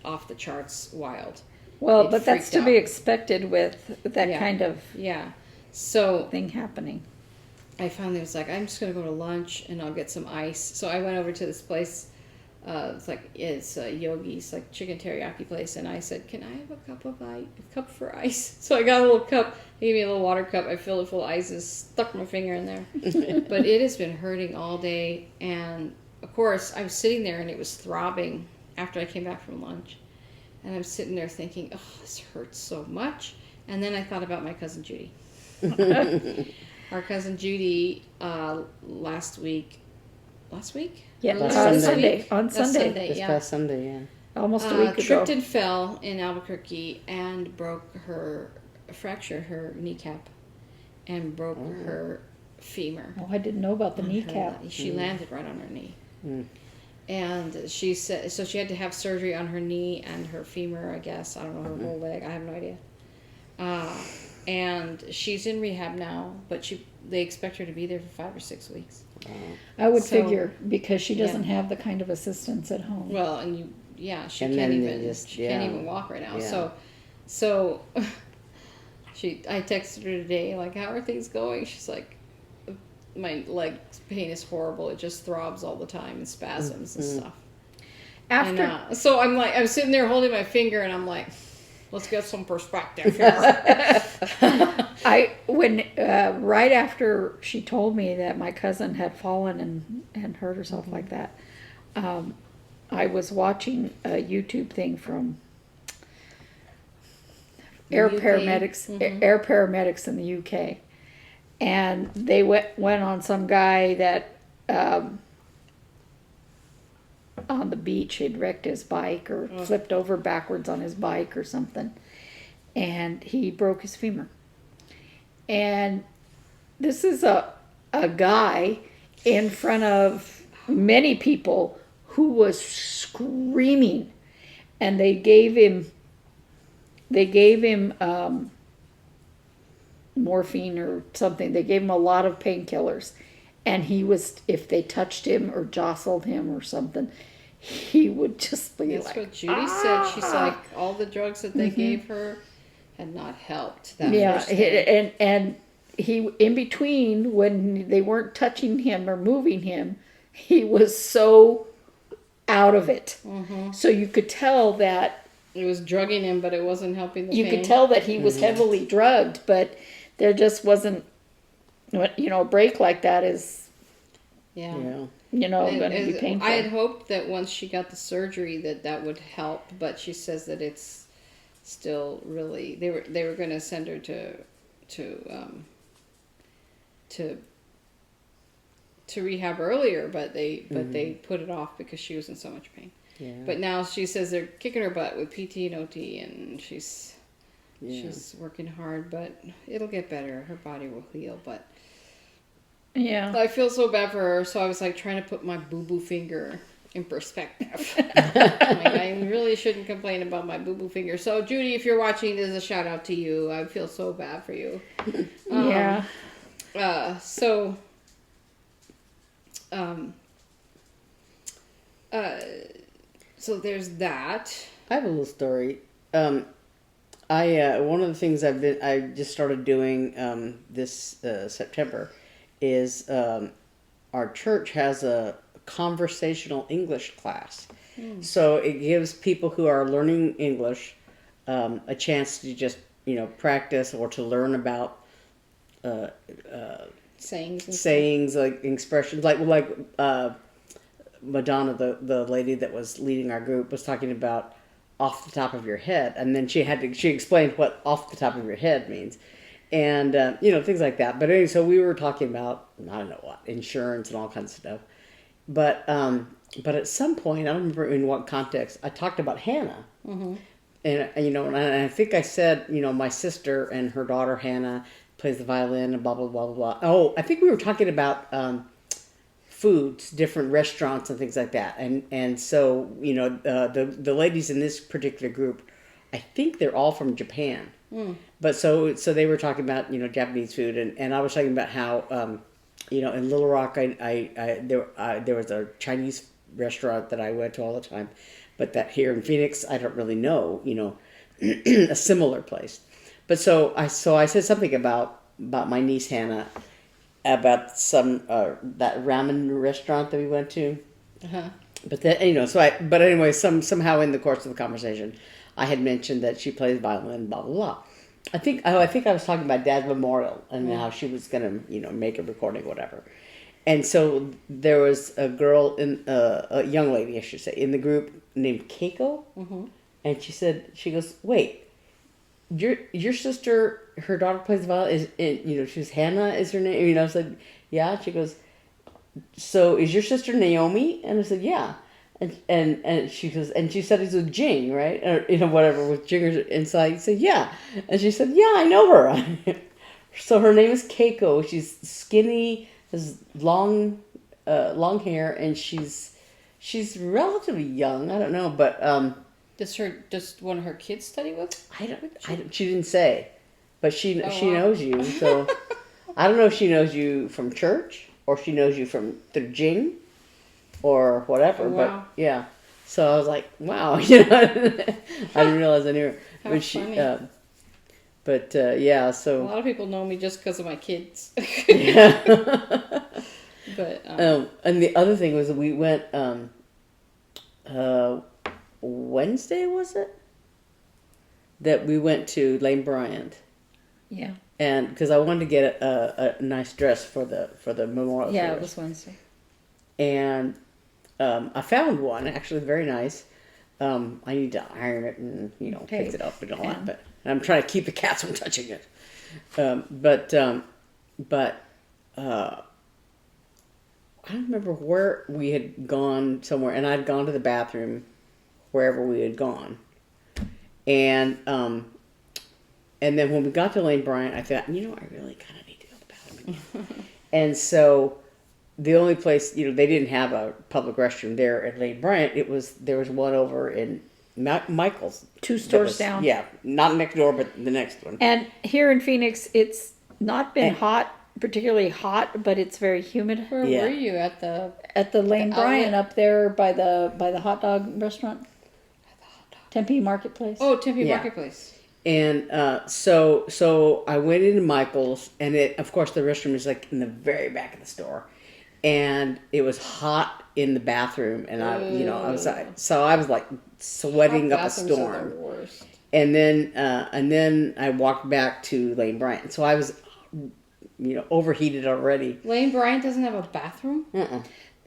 off the charts wild. Well, but that's to be expected with that kind of thing happening. I finally was like, I'm just going to go to lunch and I'll get some ice. So I went over to this place. It's Yogi's, like chicken teriyaki place. And I said, can I have a cup for ice? So I got a little cup. They gave me a little water cup. I filled it full of ice and stuck my finger in there. But it has been hurting all day. And of course, I was sitting there and it was throbbing after I came back from lunch. And I'm sitting there thinking, this hurts so much. And then I thought about my cousin Judy. Our cousin Judy, last week? Yeah, on Sunday. This past Sunday, yeah. Almost a week ago. Tripped and fell in Albuquerque and fractured her kneecap and broke her femur. Oh, I didn't know about the kneecap. She landed right on her knee. And she said, so she had to have surgery on her knee and her femur, I guess. I don't know, her whole leg. I have no idea. And she's in rehab now, but they expect her to be there for 5 or 6 weeks. I would figure, because she doesn't have the kind of assistance at home. Well, and she And can't then they even just- she can't yeah. even walk right now. Yeah. So I texted her today, like, how are things going? She's like, my leg pain is horrible. It just throbs all the time and spasms and stuff. After And so I'm sitting there holding my finger, and I'm like, let's get some perspective here. right after she told me that my cousin had fallen and hurt herself like that, I was watching a YouTube thing from air UK? paramedics, air paramedics in the UK, and they went on some guy that on the beach had wrecked his bike or flipped over backwards on his bike or something, and he broke his femur. And this is a guy in front of many people who was screaming, and they gave him morphine or something. They gave him a lot of painkillers, and he was, if they touched him or jostled him or something, he would just be That's like, what Judy said. She's like, all the drugs that they gave her had not helped. That first day. and he, in between, when they weren't touching him or moving him, he was so out of it. So you could tell that It was drugging him, but it wasn't helping the pain. you could tell that he was heavily drugged, but there just wasn't, a break like that is, Yeah. going to be painful. I had hoped that once she got the surgery that would help, but she says that it's still really. They were going to send her to rehab earlier, but they put it off because she was in so much pain. Yeah. But now she says they're kicking her butt with PT and OT, and she's working hard, but it'll get better. Her body will heal, but Yeah. I feel so bad for her, so I was like trying to put my boo-boo finger in perspective. I really shouldn't complain about my boo-boo finger. So Judy, if you're watching, this is a shout out to you. I feel so bad for you. Yeah. So there's that. I have a little story. One of the things I just started doing this September is our church has a conversational English class. So it gives people who are learning English a chance to just practice or to learn about Sayings, like expressions, like Madonna, the lady that was leading our group, was talking about off the top of your head, and then she explained what off the top of your head means, and things like that. But anyway, so we were talking about, I don't know what, insurance and all kinds of stuff, but at some point, I don't remember in what context, I talked about Hannah. And I think I said, my sister and her daughter Hannah plays the violin and blah blah blah blah blah. Oh, I think we were talking about foods, different restaurants and things like that. And so the ladies in this particular group, I think they're all from Japan. But so they were talking about Japanese food, and I was talking about how in Little Rock there was a Chinese restaurant that I went to all the time, but that here in Phoenix I don't really know a similar place. But so I said something about my niece Hannah, about some that ramen restaurant that we went to. But then but anyway, somehow in the course of the conversation, I had mentioned that she plays violin, blah blah blah. I think I was talking about Dad's memorial and how she was gonna make a recording, whatever. And so there was a girl a young lady, I should say, in the group named Keiko, and she goes, wait. Your sister, her daughter plays the violin. She's Hannah is her name. I said, yeah. She goes, so is your sister Naomi? And I said, yeah. And she goes, and she said it's with Jing, right? Or whatever with Jingers. And so I said, yeah. And she said, yeah, I know her. So her name is Keiko. She's skinny, has long hair, and she's relatively young. I don't know, but Does one of her kids study with? I don't. She didn't say, but she wow. knows you. So I don't know if she knows you from church or she knows you from through Jing or whatever. Oh, wow. But yeah, So I was like, wow, you know, I didn't realize I knew her. How But she, funny. yeah, A so lot of people know me just because of my kids. yeah. But And the other thing was that we went Wednesday, was it? That we went to Lane Bryant, Yeah. and because I wanted to get a nice dress for the memorial yeah, service. it was Wednesday. And I found one actually very nice. I need to iron it and fix it up and all that, but I'm trying to keep the cats from touching it. But I don't remember where we had gone somewhere, and I'd gone to the bathroom wherever we had gone, and then when we got to Lane Bryant, I thought, I really kind of need to go to the bathroom again. And so the only place, they didn't have a public restroom there at Lane Bryant. There was one over in Michael's. 2 stores down. Yeah, not next door, but the next one. And here in Phoenix, it's not been particularly hot, but it's very humid. Where Yeah. were you at the Lane The Bryant outlet? up there by the hot dog restaurant, Tempe Marketplace. Oh, Tempe Yeah. Marketplace. And so I went into Michael's, and of course the restroom is like in the very back of the store, and it was hot in the bathroom, and I was like sweating up a Bathrooms are storm. the worst. And then I walked back to Lane Bryant, so I was overheated already. Lane Bryant doesn't have a bathroom? Uh-uh.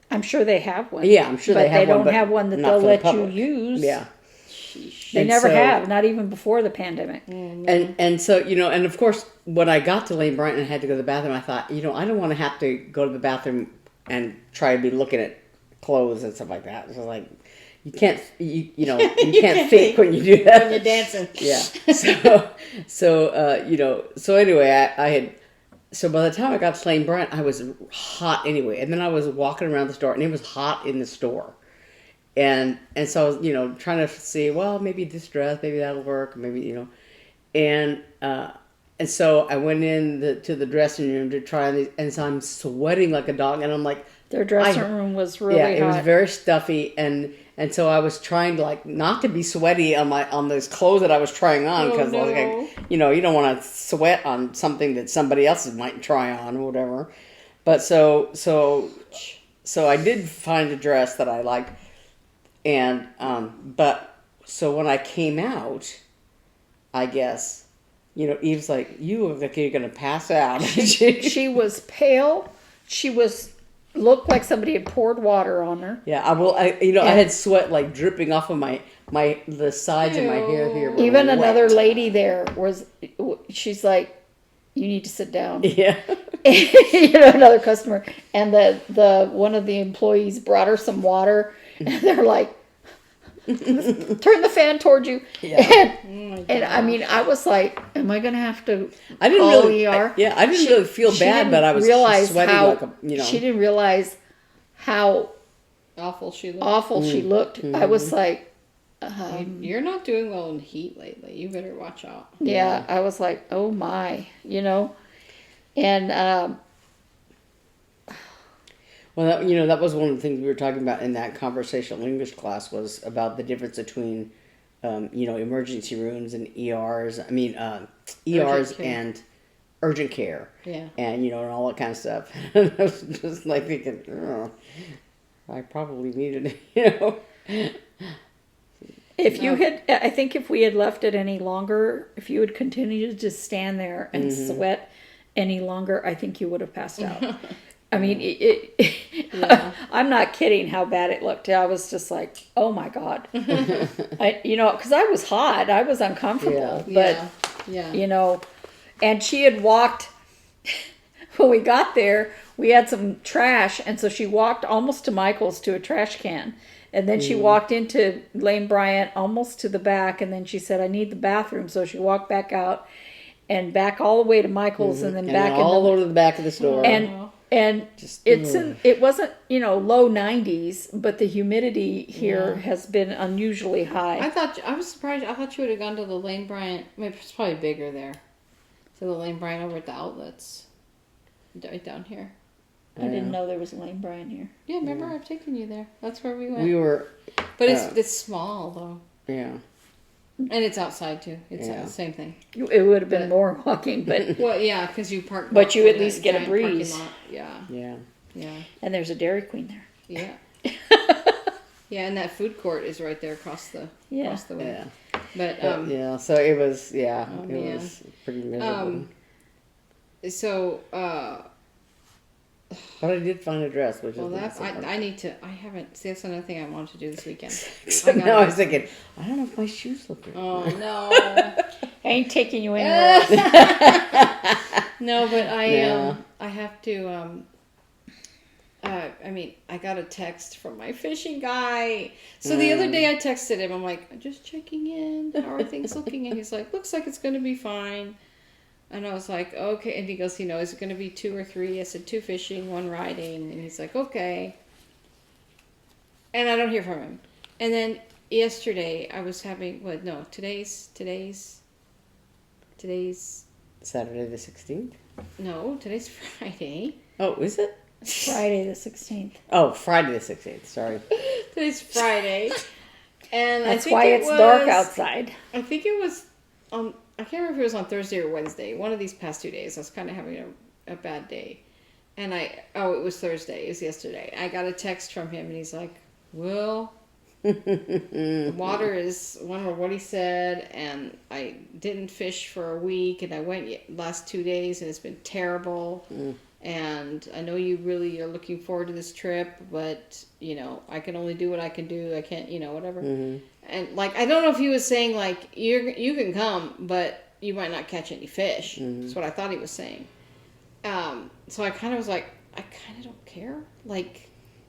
I'm sure they have one. Yeah, I'm sure but they have one, don't but have one that not they'll for the let you public. use. Yeah. Sheesh. They And never so- have, not even before the pandemic. And so and of course when I got to Lane Bryant and I had to go to the bathroom, I thought, I don't want to have to go to the bathroom and try to be looking at clothes and stuff like that. So like you can't you can't think when you do that When you're dancing. Yeah. So anyway, I had. So by the time I got to Lane Bryant, I was hot anyway, and then I was walking around the store, and it was hot in the store, and so I was trying to see, well, maybe this dress, maybe that'll work, maybe and so I went in to the dressing room to try these, and so I'm sweating like a dog, and I'm like, Their dressing room was really hot. it was very stuffy, and so I was trying to not to be sweaty on those clothes that I was trying on, because you don't want to sweat on something that somebody else might try on or whatever. But so I did find a dress that I liked, and but so when I came out, I guess Eve's like, you look like you're gonna pass out. She was pale. She looked like somebody had poured water on her. Yeah, I had sweat dripping off of the sides of my hair here. were Even wet. another lady there she's like, you need to sit down. Yeah. Another customer, and the one of the employees brought her some water, and they're like, turn the fan towards you. Yeah. And I mean, I was like, am I gonna have to I didn't call really. ER? I didn't really feel She bad, didn't but I was realize sweating how, like a. She didn't realize how Awful she looked. awful she looked. I was like, You're not doing well in heat lately. You better watch out. yeah, I was like, oh my, and Well, that was one of the things we were talking about in that conversational English class, was about the difference between, emergency rooms and ERs. I mean, ERs care. and urgent care. Yeah. And and all that kind of stuff. I was just thinking, oh, I probably needed if you had, I think if we had left it any longer, if you had continued to just stand there and sweat any longer, I think you would have passed out. I mean, I'm not kidding how bad it looked. I was just like, oh my God. Because I was hot. I was uncomfortable. Yeah. But, Yeah. And she had walked, when we got there, we had some trash. And so she walked almost to Michael's to a trash can. And then she walked into Lane Bryant almost to the back. And then she said, I need the bathroom. So she walked back out and back all the way to Michael's and then back all over the back of the store. And it wasn't, low 90s, but the humidity here has been unusually high. I was surprised. I thought you would have gone to the Lane Bryant. I mean, it's probably bigger there. To the Lane Bryant over at the outlets. Right down here. I didn't know there was a lane Brian here. Yeah, remember I've taken you there. That's where we went. We were, But it's small though, yeah. and it's outside too. It's Yeah. the same thing. It would have been more walking, but Well, yeah, because you park. But you in at that least get a giant parking breeze. lot. Yeah, Yeah. yeah, and there's a Dairy Queen there. yeah. Yeah, and that food court is right there across the Yeah. way. Yeah. But Yeah. So it was, yeah, Oh, it man. was pretty miserable. so But I did find a dress, which well, is that's I need to. I haven't. See, that's another thing I wanted to do this weekend. So I gotta- now I was thinking, I don't know if my shoes look good. Oh no. I ain't taking you anywhere. No, but Yeah. I have to I mean, I got a text from my fishing guy. So the other day I texted him. I'm like, just checking in. How are things looking? And he's like, looks like it's going to be fine. And I was like, okay. And he goes, is it going to be 2 or 3? I said 2 fishing, 1 riding. And he's like, okay. And I don't hear from him. And then yesterday I was having, today's Saturday the 16th? no, today's Friday. Oh, is it? Friday the 16th. Oh, Friday the 16th. Sorry. Today's Friday. And That's I think why it it's dark was- outside. I think it was on, I can't remember if it was on Thursday or Wednesday. One of these past 2 days. I was kind of having a bad day. And it was Thursday. It was yesterday. I got a text from him and he's like, well, the water is, I don't know what he said, and I didn't fish for a week, and I went last 2 days, and it's been terrible. And I know you really are looking forward to this trip, but I can only do what I can do. I can't, whatever. And like, I don't know if he was saying like you can come, but you might not catch any fish. That's what I thought he was saying. So I kind of was like, I kind of don't care. Like,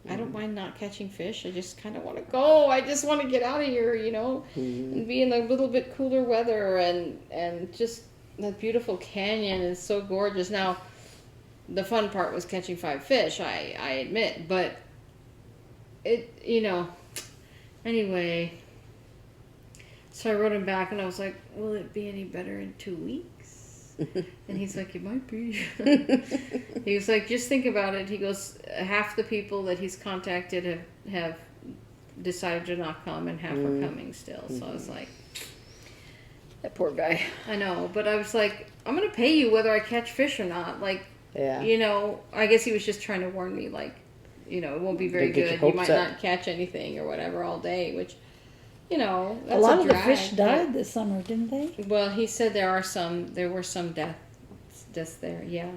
I don't mind not catching fish. I just kind of want to go. I just want to get out of here, and be in a little bit cooler weather, and just that beautiful canyon is so gorgeous. Now, the fun part was catching 5 fish, I admit, but it, anyway. So I wrote him back and I was like, will it be any better in 2 weeks? And he's like, it might be. He was like, just think about it. He goes, half the people that he's contacted have decided to not come, and half are coming still. So I was like, That poor guy. I know, but I was like, I'm going to pay you whether I catch fish or not. Like, Yeah. I guess he was just trying to warn me, like, it won't be very Don't get your good. You hopes might up. not catch anything or whatever all day, which, that's A lot of the drag, fish but- died this summer, didn't they? Well, he said there were some deaths there, yeah.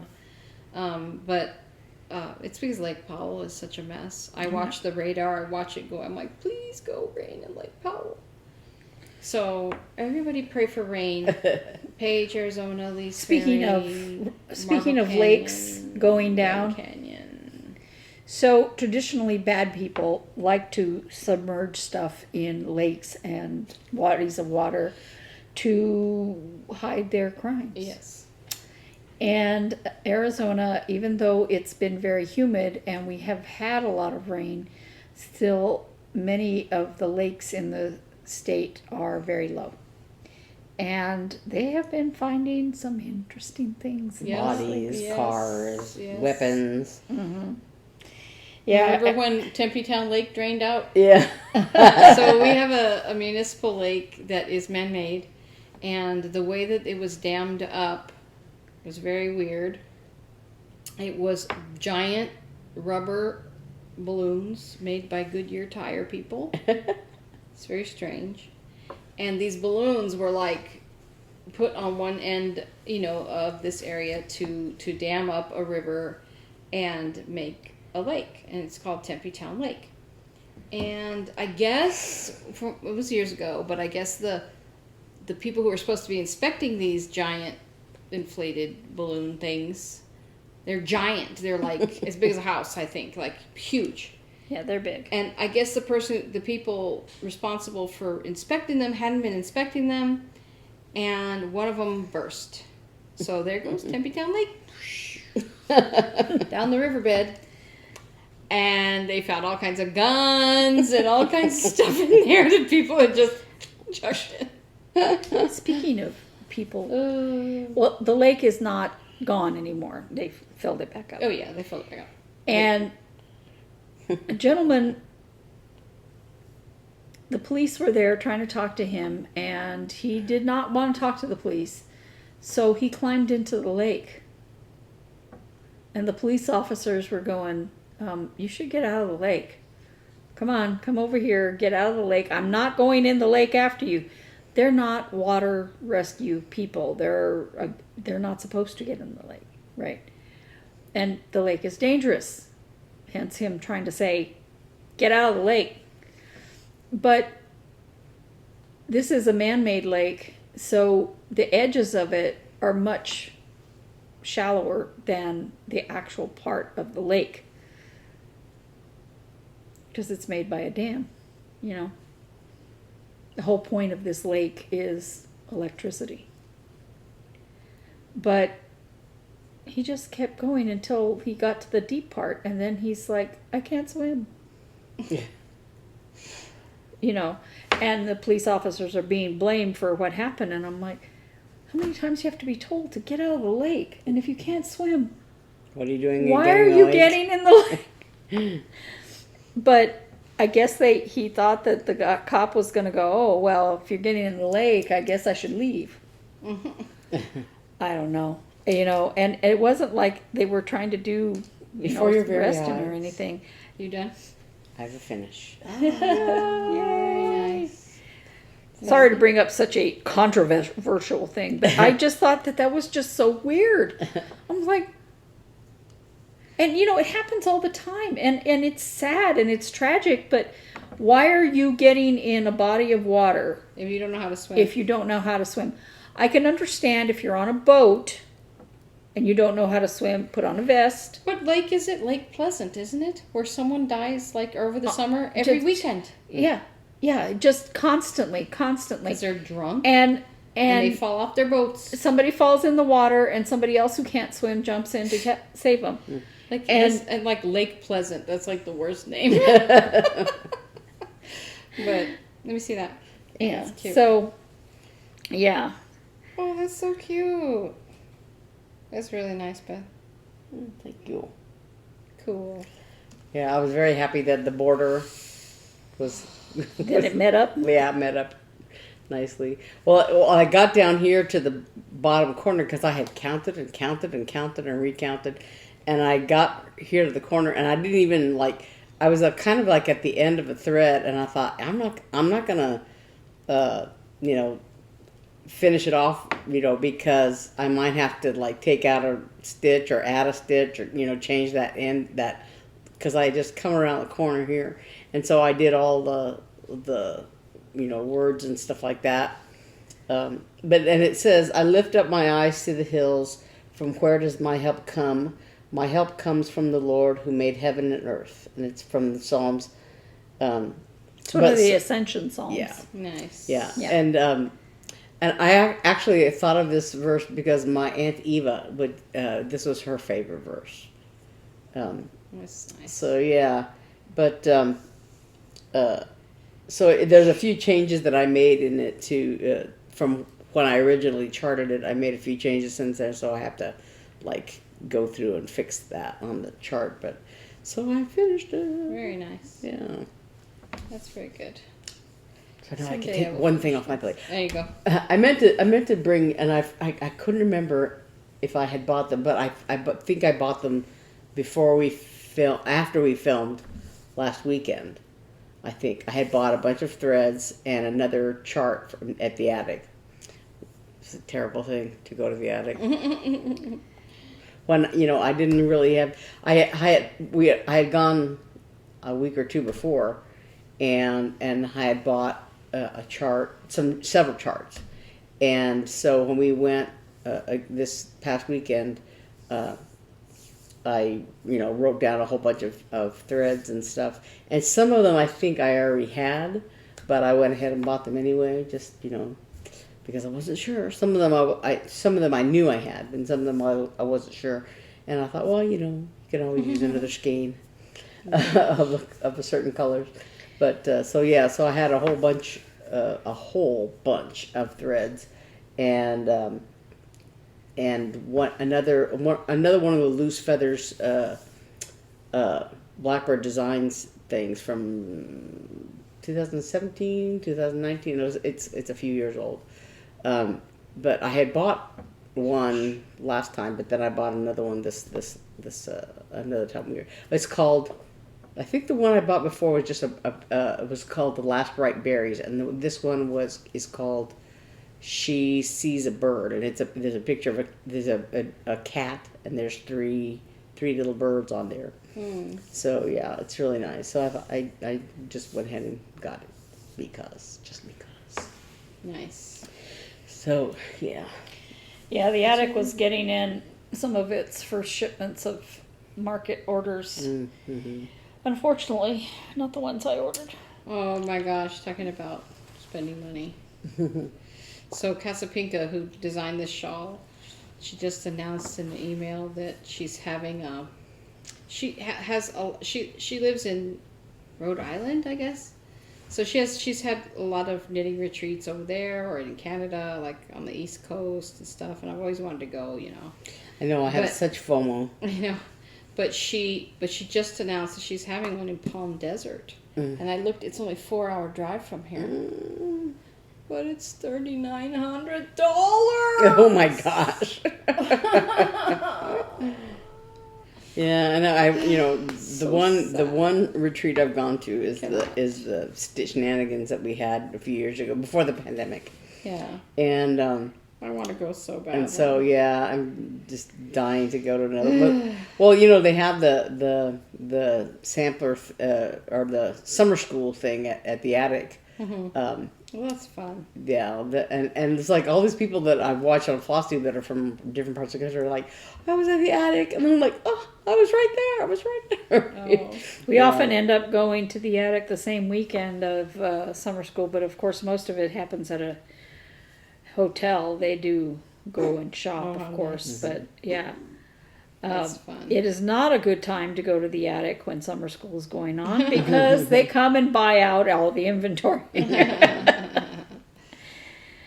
But it's because Lake Powell is such a mess. I watch the radar, I watch it go. I'm like, please go rain in Lake Powell. So everybody pray for rain. Page, Arizona, Lee's Speaking Ferry, of Marble lakes Canyon, going Grand down. Canyon. So traditionally, bad people like to submerge stuff in lakes and bodies of water to hide their crimes. Yes. And Arizona, even though it's been very humid and we have had a lot of rain, still many of the lakes in the state are very low. And they have been finding some interesting things. in Yes. those Bodies, lakes. Yes. cars, Yes. weapons. Yeah. Remember when Tempe Town Lake drained out? Yeah. So we have a municipal lake that is man-made, and the way that it was dammed up was very weird. It was giant rubber balloons made by Goodyear tire people. It's very strange. And these balloons were like put on one end, of this area to dam up a river and make a lake, and it's called Tempe Town Lake. And I guess it was years ago, but I guess the people who were supposed to be inspecting these giant inflated balloon things, they're giant. They're like as big as a house, I think, like huge. Yeah, they're big. And I guess the people responsible for inspecting them hadn't been inspecting them, and one of them burst. So there goes Tempe Town Lake down the riverbed. And they found all kinds of guns and all kinds of stuff in there that people had just chucked in. Speaking of people, well, the lake is not gone anymore. They filled it back up. Oh yeah, they filled it back up. And a gentleman, the police were there trying to talk to him, and he did not want to talk to the police. So he climbed into the lake. And the police officers were going, you should get out of the lake. Come on, come over here, get out of the lake. I'm not going in the lake after you. They're not water rescue people. They're not supposed to get in the lake, right? And the lake is dangerous. Hence him trying to say, get out of the lake. But this is a man-made lake, so the edges of it are much shallower than the actual part of the lake. Because it's made by a dam, you know. The whole point of this lake is electricity. But he just kept going until he got to the deep part, and then he's like, I can't swim. You know, and the police officers are being blamed for what happened, and I'm like, how many times do you have to be told to get out of the lake? And if you can't swim, What are you doing? why are you getting in the lake? But I guess he thought that the cop was going to go, oh, well, if you're getting in the lake, I guess I should leave. I don't know. You know, and it wasn't like they were trying to do, Before your very arrest him or eyes. anything. You done? I have a finish. Yay. Nice. Sorry to bring up such a controversial thing, but I just thought that was just so weird. I'm like, and you know, it happens all the time, and it's sad and it's tragic, but why are you getting in a body of water If you don't know how to swim. if you don't know how to swim? I can understand if you're on a boat and you don't know how to swim, put on a vest. What lake is it? Lake Pleasant, isn't it? Where someone dies like over the summer every just- weekend. Yeah, just constantly. Because they're drunk And and they fall off their boats. somebody falls in the water and somebody else who can't swim jumps in to save them. Like And- and like Lake Pleasant. That's like the worst name. But let me see that. Yeah. That's cute. So, yeah. Oh, that's so cute. That's really nice, Beth. Thank you. Cool. Yeah, I was very happy that the border was. Did it met up? Yeah, it met up nicely. Well, I got down here to the bottom corner because I had counted and counted and counted and recounted, and I got here to the corner and I didn't even like. I was kind of like at the end of a thread, and I thought I'm not gonna, you know, finish it off, you know, because I might have to like take out a stitch or add a stitch or, you know, change that end that, because I just come around the corner here, and so I did all the you know, words and stuff like that. But and it says, I lift up my eyes to the hills, from where does my help come? My help comes from the Lord who made heaven and earth. And it's from the Psalms. It's one of the Ascension Psalms. Yeah. Nice. Yeah. Yeah. And I actually thought of this verse because my Aunt Eva would, this was her favorite verse. That's nice. So yeah, but so there's a few changes that I made in it to from when I originally charted it. I made a few changes since then, so I have to like go through and fix that on the chart. But so I finished it. Very nice. Yeah. That's very good. So now I can Someday I take will one thing off my plate. There you go. I meant to bring, and I couldn't remember if I had bought them, but I think I bought them before after we filmed last weekend. I think I had bought a bunch of threads and another chart at the attic. It's a terrible thing to go to the attic. When, you know, I didn't really have, I had gone a week or two before, and I had bought a chart, several charts, and so when we went this past weekend, I, you know, wrote down a whole bunch of threads and stuff, and some of them I think I already had, but I went ahead and bought them anyway, just, you know, because I wasn't sure. Some of them I knew I had, and some of them I wasn't sure, and I thought, well, you know, you can always use another skein of a certain colors, but so yeah, so I had a whole bunch of threads, and another one of the loose feathers Blackbird Designs things from 2017, 2019. It's a few years old. But I had bought one last time, but then I bought another one this another time we were. It's called. I think the one I bought before was just it was called The Last Bright Berries, and this one is called She Sees a Bird, and there's a picture of there's a cat, and there's three little birds on there. So yeah, it's really nice. So I just went ahead and got it because. Nice. So yeah. Yeah, the attic was getting in some of its first shipments of market orders. Mm-hmm. Unfortunately, not the ones I ordered. Oh my gosh, talking about spending money. So Casapinka, who designed this shawl, she just announced in the email that she's having she lives in Rhode Island, I guess. So she's had a lot of knitting retreats over there or in Canada, like on the East Coast and stuff, and I've always wanted to go, you know. I know I have such FOMO. I know. But she just announced that she's having one in Palm Desert. And I looked, it's only a 4-hour drive from here. But it's $3,900. Oh my gosh. Yeah, and the one retreat I've gone to is the Stitch Shenanigans that we had a few years ago before the pandemic. Yeah. And I want to go so bad. and so yeah, I'm just dying to go to another. But, well, you know, they have the sampler or the summer school thing at the attic. Well, that's fun. Yeah, and it's like all these people that I've watched on Flosstube that are from different parts of the country are like, I was at the attic, and I'm like, oh, I was right there. Oh. We often end up going to the attic the same weekend of summer school, but of course most of it happens at a hotel. They do go and shop, of course, but yeah. That's fun. It is not a good time to go to the attic when summer school is going on because they come and buy out all the inventory.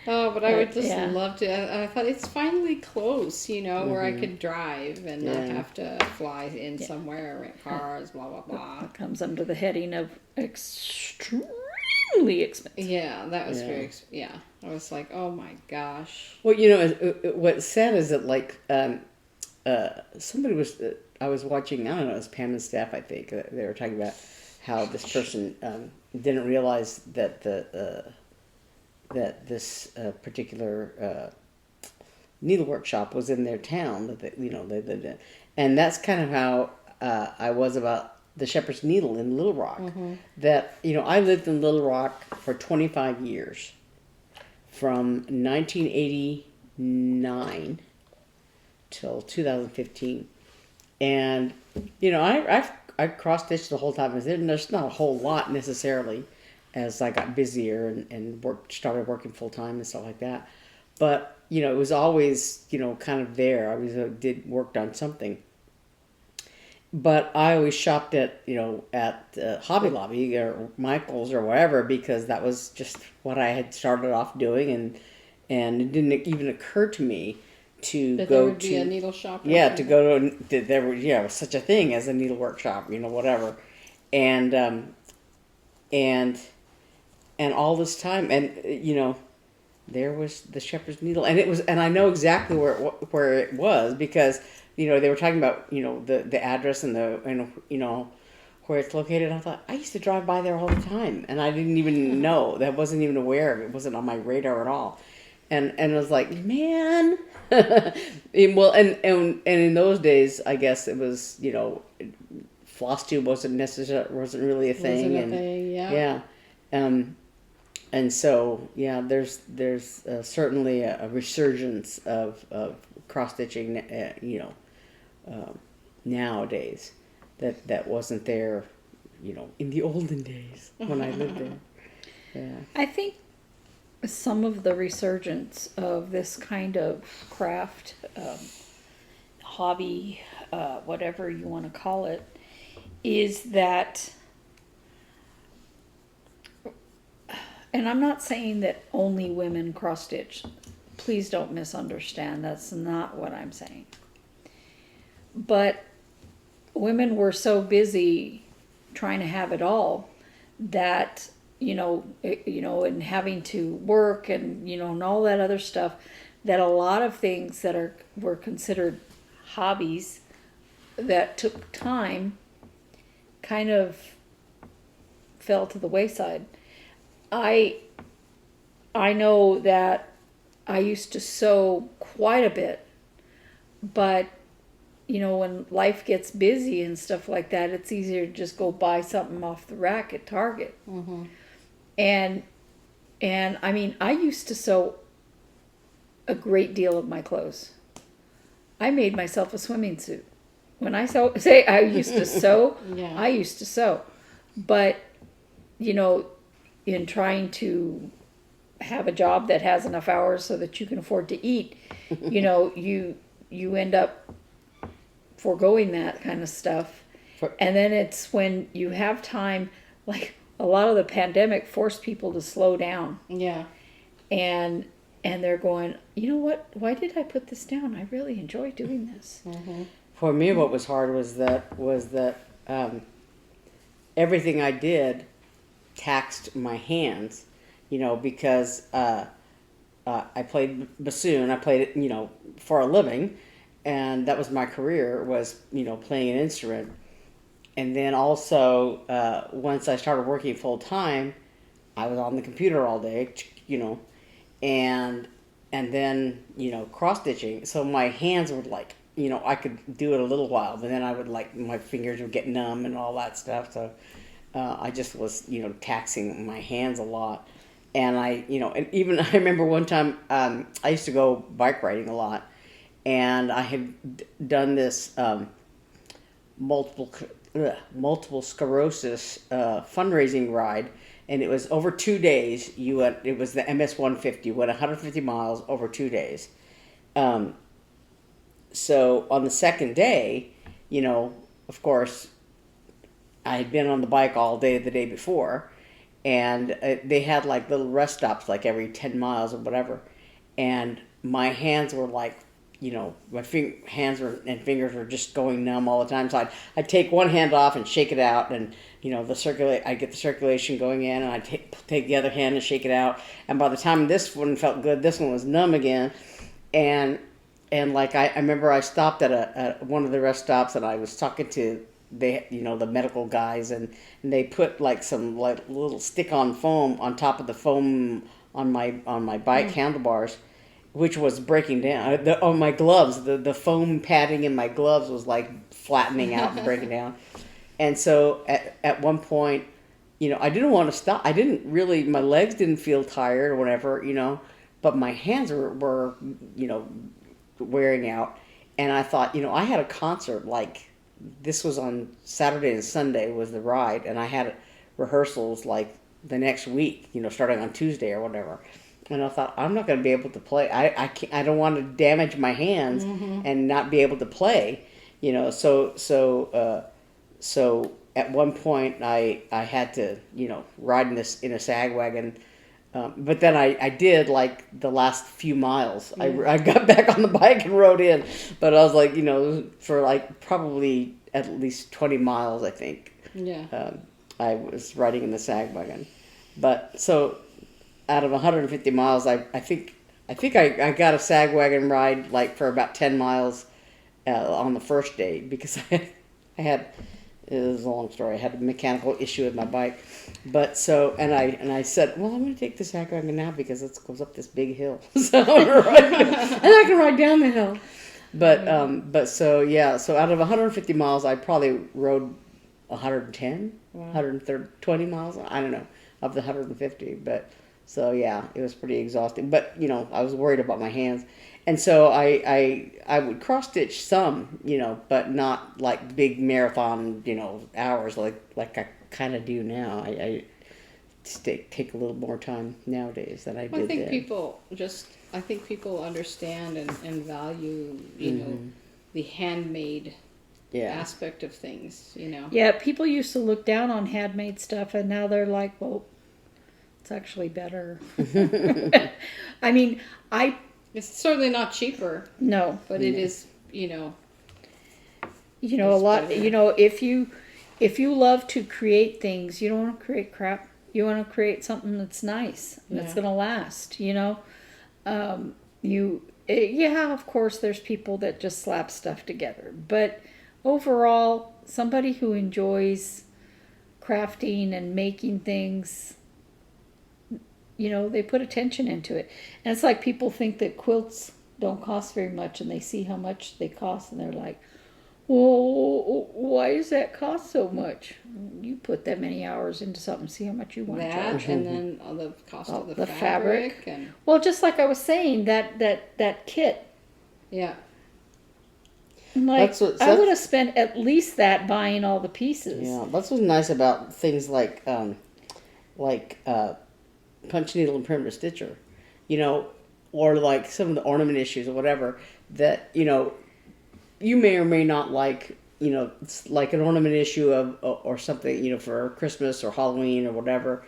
Oh, but I would just yeah. love to. I thought it's finally close, you know, where I could drive and not have to fly in somewhere, rent cars, blah, blah, blah. It comes under the heading of extremely expensive. Yeah, that was very, I was like, oh my gosh. Well, you know, what's sad is that, like, somebody was, I was watching, I don't know, it was Pam and Steph, I think. They were talking about how this person didn't realize that that this particular needlework shop was in their town that they lived in. And that's kind of how I was about the Shepherd's Needle in Little Rock. That, you know, I lived in Little Rock for 25 years, from 1989 till 2015, and you know, I cross-stitched the whole time. There's not a whole lot necessarily as I got busier and started working full-time and stuff like that, but you know, it was always, you know, kind of there. I always worked on something, but I always shopped at, you know, at Hobby Lobby or Michael's or wherever, because that was just what I had started off doing, and it didn't even occur to me to That go there would to be a needle shop. to go to there was such a thing as a needlework shop, you know, whatever, and all this time, and you know, there was the Shepherd's Needle, and I know exactly where it was, because you know, they were talking about, you know, the address and you know, where it's located. I thought, I used to drive by there all the time, and I didn't even know, that wasn't even aware of it. It wasn't on my radar at all. And I was like, man. Well, and in those days, I guess it was, you know, Flosstube wasn't really a thing. Yeah. And so, yeah, there's certainly a resurgence of cross-stitching, you know, nowadays that wasn't there, you know, in the olden days when I lived there. Yeah. I think some of the resurgence of this kind of craft, hobby, whatever you want to call it, is that, and I'm not saying that only women cross stitch. Please don't misunderstand. That's not what I'm saying. But women were so busy trying to have it all that, and having to work and, and all that other stuff, that a lot of things that were considered hobbies that took time kind of fell to the wayside. I know that I used to sew quite a bit, but when life gets busy and stuff like that, it's easier to just go buy something off the rack at Target. Mm-hmm. And I mean, I used to sew a great deal of my clothes. I made myself a swimming suit. When I say I used to sew, Yeah. I used to sew. But, in trying to have a job that has enough hours so that you can afford to eat, you end up foregoing that kind of stuff. And then it's when you have time, like a lot of the pandemic forced people to slow down. Yeah. And they're going, you know what? Why did I put this down? I really enjoy doing this. Mm-hmm. For me, what was hard was that everything I did taxed my hands, because I played bassoon. I played it, for a living, and that was my career, was, playing an instrument. And then also, once I started working full time, I was on the computer all day, and then, cross stitching. So my hands would I could do it a little while, but then I would my fingers would get numb and all that stuff. So I just was, taxing my hands a lot. And and even I remember one time I used to go bike riding a lot, and I had done this multiple sclerosis fundraising ride, and it was over 2 days. It was the MS 150. Went 150 miles over 2 days. So on the second day, of course, I had been on the bike all day the day before, and they had little rest stops every 10 miles or whatever, and my hands were my hands and fingers were just going numb all the time. So I'd take one hand off and shake it out, and I'd get the circulation going in, and I'd take the other hand and shake it out, and by the time this one felt good, this one was numb again, and I remember I stopped at one of the rest stops, and I was talking to the medical guys, and they put some little stick-on foam on top of the foam on my bike handlebars, which was breaking down. On my gloves, the foam padding in my gloves was flattening out and breaking down. And so at one point, I didn't want to stop. I didn't really, my legs didn't feel tired or whatever, but my hands were wearing out. And I thought, I had a concert, this was on Saturday and Sunday was the ride, and I had rehearsals the next week, starting on Tuesday or whatever. And I thought, I'm not going to be able to play. I don't want to damage my hands and not be able to play, So at one point I had to, ride in a sag wagon. But then I did the last few miles. I got back on the bike and rode in. But I was for probably at least 20 miles, I think. Yeah. I was riding in the sag wagon. But so out of 150 miles, I think I got a sag wagon ride for about 10 miles on the first day, because I had it was a long story. I had a mechanical issue with my bike, but so and I said, well, I'm going to take the sag wagon now because it goes up this big hill, so I'm gonna ride, and I can ride down the hill. But so yeah, so out of 150 miles, I probably rode 110, 120 miles. I don't know, of the 150, but. So yeah, it was pretty exhausting. But I was worried about my hands, and so I would cross stitch some, but not big marathon, hours like I kind of do now. I take a little more time nowadays than I did. I think then. I think people understand and value, the handmade aspect of things. Yeah, people used to look down on handmade stuff, and now they're like, well. It's actually better. I mean, It's certainly not cheaper. No. But it is, you know, a That's lot, better. you know, if you love to create things, you don't want to create crap. You want to create something that's nice and that's Yeah. going to last, you know. Yeah, of course, there's people that just slap stuff together, but overall, somebody who enjoys crafting and making things, you know, they put attention into it. And it's like people think that quilts don't cost very much, and they see how much they cost, and they're like, well, why does that cost so much? You put that many hours into something, see how much you want to That charge. and then the cost of the fabric. fabric and Well, just like I was saying, that kit, yeah. I'm like, That's I would have spent at least that buying all the pieces. Yeah, that's what's nice about things like punch needle and permanent stitcher, you know, or like some of the ornament issues or whatever that, you know, you may or may not like, you know, it's like an ornament issue of or something, you know, for Christmas or Halloween or whatever,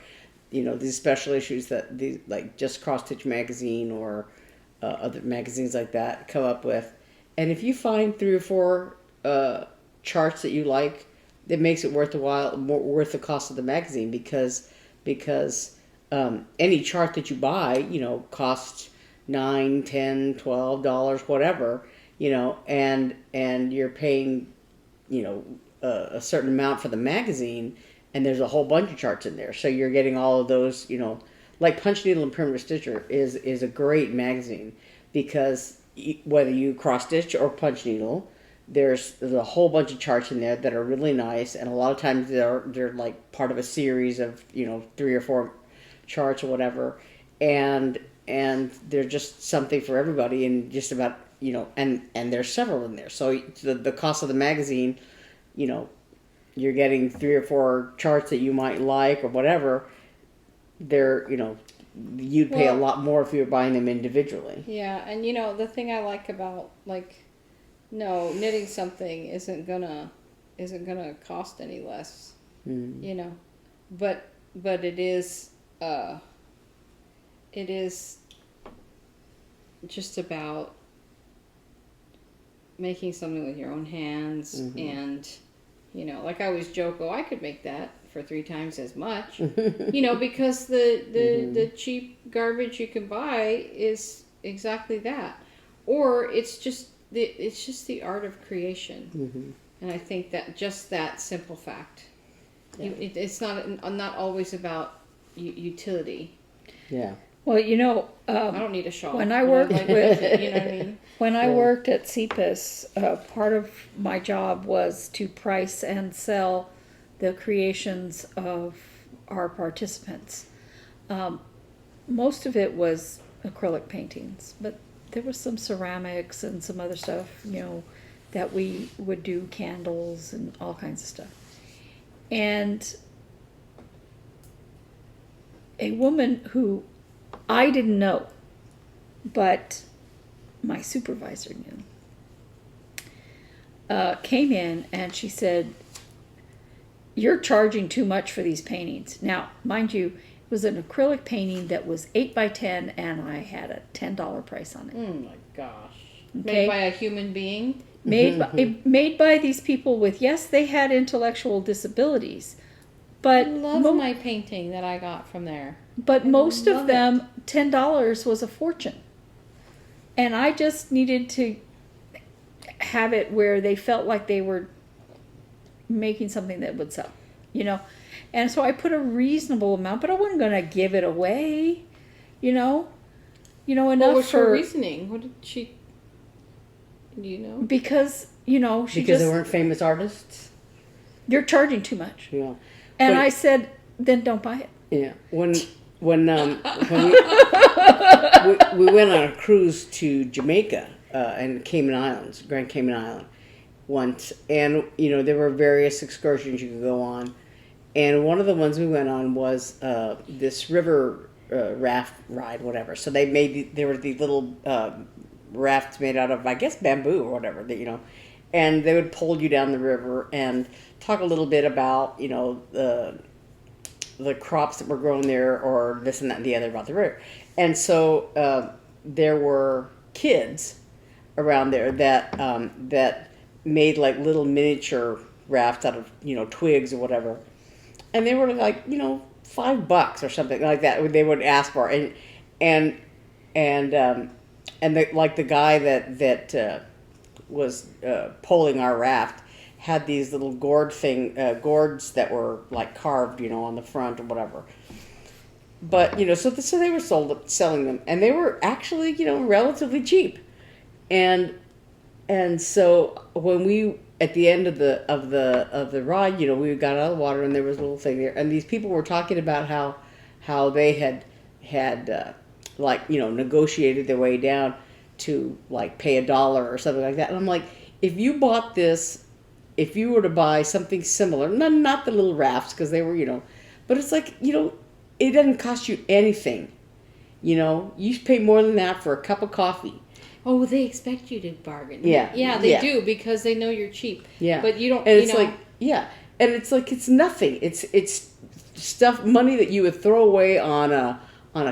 you know, these special issues that these like just Crossstitch magazine or other magazines like that come up with. And if you find 3 or 4 charts that you like, it makes it worth worth the cost of the magazine because any chart that you buy, you know, costs $9, $10, $12, whatever, you know, and you're paying, you know, a certain amount for the magazine, and there's a whole bunch of charts in there, so you're getting all of those, you know, like Punch Needle and Permanent Stitcher is a great magazine because whether you cross stitch or punch needle, there's a whole bunch of charts in there that are really nice, and a lot of times they're like part of a series of, you know, 3 or 4 charts or whatever, and they're just something for everybody, and just about, you know, and there's several in there, so the cost of the magazine, you know, you're getting 3 or 4 charts that you might like or whatever. They're, you know, you'd pay a lot more if you were buying them individually. Yeah, and you know, the thing I like about no, knitting something isn't gonna cost any less. You know. But it is just about making something with your own hands, and you know, like I always joke, I could make that for 3 times as much, you know, because the cheap garbage you can buy is exactly that, or it's just the art of creation, and I think that just that simple fact, it's not always about utility. Yeah. Well, you know, I don't need a shawl. when I worked with, you know what I mean? when I worked at CPIS, part of my job was to price and sell the creations of our participants. Most of it was acrylic paintings, but there was some ceramics and some other stuff, you know, that we would do, candles and all kinds of stuff. And a woman who I didn't know, but my supervisor knew, came in and she said, "You're charging too much for these paintings." Now, mind you, it was an acrylic painting that was 8 by 10, and I had a $10 price on it. Oh my gosh! Okay. Made by a human being. Made by these people with, yes, they had intellectual disabilities, but I love my painting that I got from there. But most of love them, $10 was a fortune. And I just needed to have it where they felt like they were making something that would sell, you know. And so I put a reasonable amount, but I wasn't going to give it away, you know. Enough What was her for reasoning? What did she? Do you know? because, you know, Because they weren't famous artists. you're charging too much. Yeah. And But- I said, then don't buy it. Yeah. When we went on a cruise to Jamaica and Cayman Islands, Grand Cayman Island, once, and you know there were various excursions you could go on, and one of the ones we went on was this river raft ride, whatever. So there were these little rafts made out of, I guess, bamboo or whatever, that, you know, and they would pull you down the river and talk a little bit about, you know, the crops that were grown there, or this and that and the other about the river. And so there were kids around there that made like little miniature rafts out of, twigs or whatever. And they were like, $5 or something like that. They would ask for, and the guy that was poling our raft had these little gourds that were like carved, on the front or whatever. But so they were selling them, and they were actually relatively cheap, and so when we at the end of the ride, we got out of the water and there was a little thing there, and these people were talking about how they had negotiated their way down to like pay $1 or something like that, and I'm like, if you were to buy something similar, not the little rafts because they were but it's like it doesn't cost you anything, you pay more than that for a cup of coffee. Oh, they expect you to bargain. Yeah. Yeah, they do because they know you're cheap. Yeah. But you don't, and it's like, yeah. And it's like, it's nothing. It's money that you would throw away on a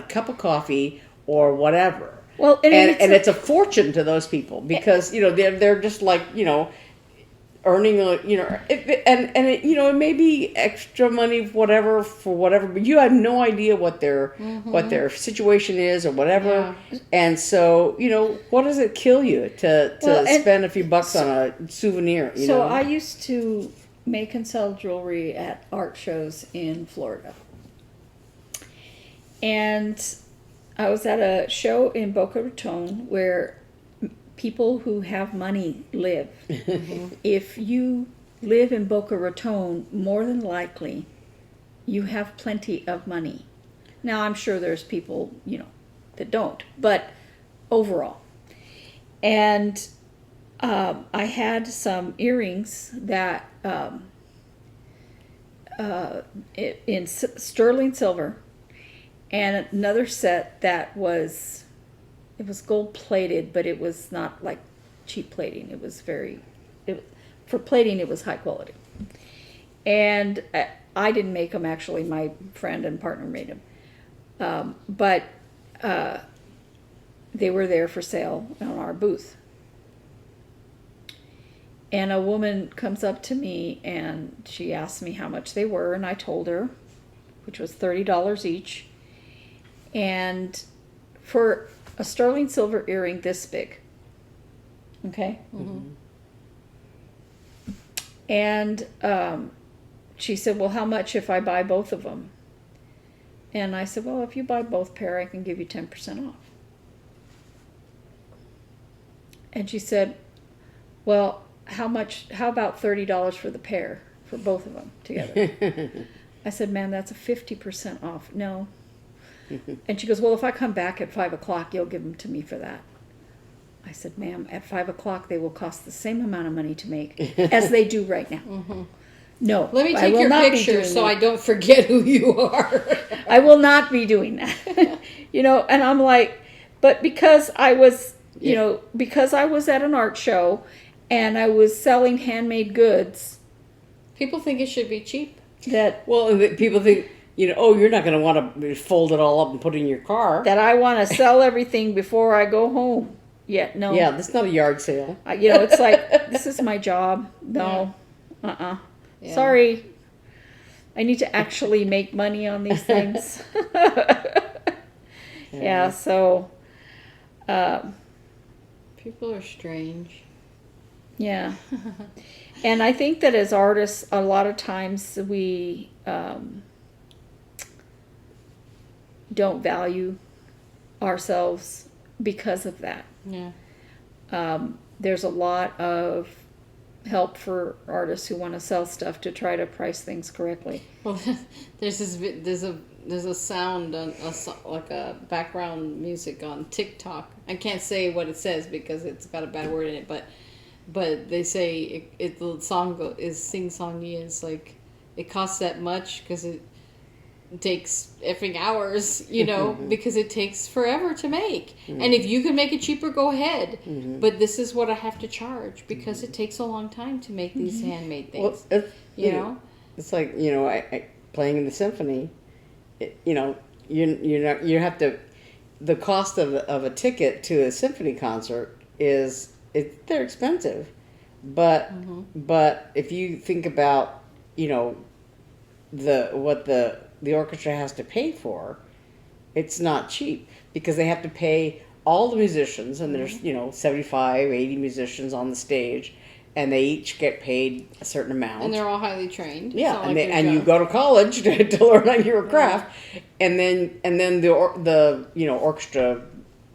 cup of coffee or whatever. Well, and it's a fortune to those people because, they're just like, earning it may be extra money, whatever, but you have no idea what their situation is or whatever. Yeah. And so, what does it kill you to spend a few bucks on a souvenir? So I used to make and sell jewelry at art shows in Florida. And I was at a show in Boca Raton where people who have money live. If you live in Boca Raton, more than likely you have plenty of money. Now, I'm sure there's people, that don't, but overall. And I had some earrings that in sterling silver, and another set that was gold plated, but it was not like cheap plating. It was for plating, it was high quality. And I didn't make them, actually. My friend and partner made them. But they were there for sale on our booth. And a woman comes up to me and she asked me how much they were, and I told her, which was $30 each. And for a sterling silver earring this big. Okay? Mm-hmm. And she said, well, how much if I buy both of them? And I said, well, if you buy both pair, I can give you 10% off. And she said, well, how about $30 for the pair, for both of them together? I said, ma'am, that's a 50% off. No. And she goes, well, if I come back at 5 o'clock, you'll give them to me for that. I said, ma'am, at 5 o'clock, they will cost the same amount of money to make as they do right now. Mm-hmm. No. Let me take your picture so I don't forget who you are. I will not be doing that. And I'm like, but because I was, because I was at an art show and I was selling handmade goods. People think it should be cheap. People think, you're not going to want to fold it all up and put it in your car. That I want to sell everything before I go home. No. Yeah, that's not a yard sale. It's like, this is my job. No. Yeah. Yeah. Sorry. I need to actually make money on these things. Yeah, so. People are strange. Yeah. And I think that as artists, a lot of times we don't value ourselves because of that. Yeah. There's a lot of help for artists who want to sell stuff to try to price things correctly. Well, there's a sound on like a background music on TikTok. I can't say what it says because it's got a bad word in it, but they say the song is sing-songy. It's like it costs that much because it takes effing hours, because it takes forever to make. Mm-hmm. And if you can make it cheaper, go ahead. Mm-hmm. But this is what I have to charge because it takes a long time to make these handmade things. Well, it's like, I playing in the symphony, you have to, the cost of a ticket to a symphony concert they're expensive. But if you think about, you know, what the orchestra has to pay for, it's not cheap because they have to pay all the musicians, and there's, you know, 75, 80 musicians on the stage, and they each get paid a certain amount. And they're all highly trained. It's Yeah, not and like they, they're and you junk. go to college to learn your craft, and then the you know, orchestra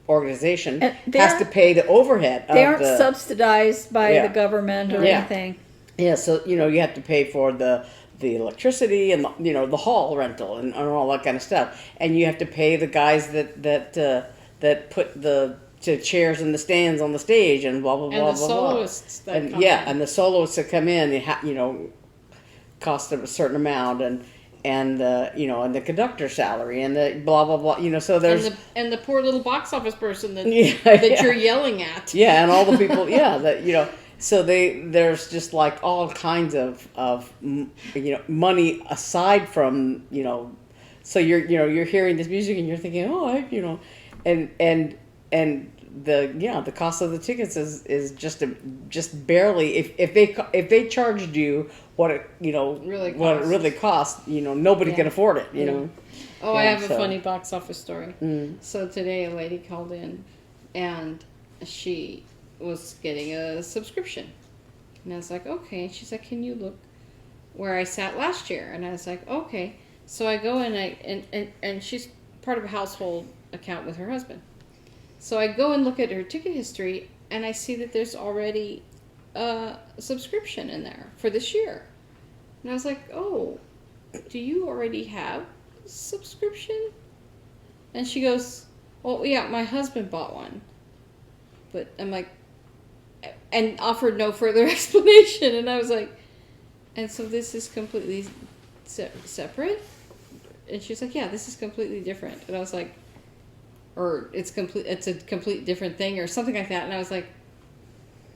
organization And they has to aren't- pay the overhead. They of aren't the, subsidized by Yeah. the government or Yeah. anything. Yeah, so you know, you have to pay for the electricity and the, you know, the hall rental and all that kind of stuff, and you have to pay the guys that put the chairs and the stands on the stage and blah blah And blah the blah soloists blah. that And come yeah, in. and the soloists that come in, they you know, cost them a certain amount, and the, you know, and the conductor's salary and the blah blah blah. You know, so there's And the poor little box office person that Yeah, that yeah. you're yelling at. yeah, and all the people, yeah, that, you know, so there's just like all kinds of you know, money aside from, you know, so you're hearing this music and you're thinking, oh, you know, and the cost of the tickets is just barely, if they charged you what it, you know, Really what it costs. really costs, you know, nobody can afford it, you know. Oh, I Yeah, have a so- funny box office story. Mm. So today a lady called in and she was getting a subscription. And I was like, okay. And she's like, can you look where I sat last year? And I was like, okay. So I go in and she's part of a household account with her husband. So I go and look at her ticket history and I see that there's already a subscription in there for this year. And I was like, oh, do you already have a subscription? And she goes, well, yeah, my husband bought one. But I'm like, and offered no further explanation. And I was like, and so this is completely separate? And she's like, yeah, this is completely different. And I was like, or it's a complete different thing or something like that. And I was like,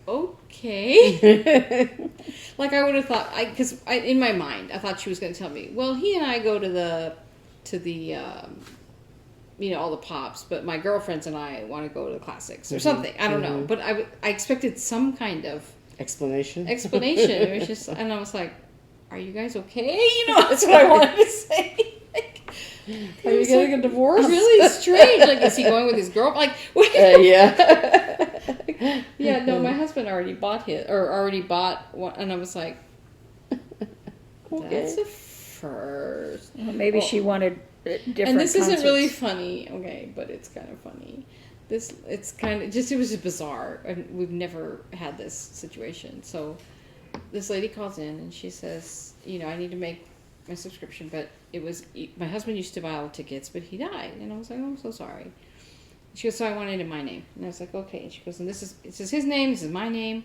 okay. Like I would have thought, because in my mind, I thought she was going to tell me, well, he and I go to the you know, all the pops, but my girlfriends and I want to go to the classics or something. I don't know. But I expected some kind of Explanation. It was just, and I was like, are you guys okay? You know, that's what I wanted to say. Like, Are you getting a divorce? really strange. Like, is he going with his girl? Like, what? Yeah. Yeah, no, my husband already bought one, and I was like, that's a first. Well, maybe she wanted different And this isn't concerts. really funny, okay, but it's kind of funny. It was just bizarre, and we've never had this situation. So this lady calls in and she says, you know, I need to make my subscription, but my husband used to buy all the tickets, but he died. And I was like, oh, I'm so sorry. She goes, so I want it in my name. And I was like, okay. And she goes, and it says his name, this is my name.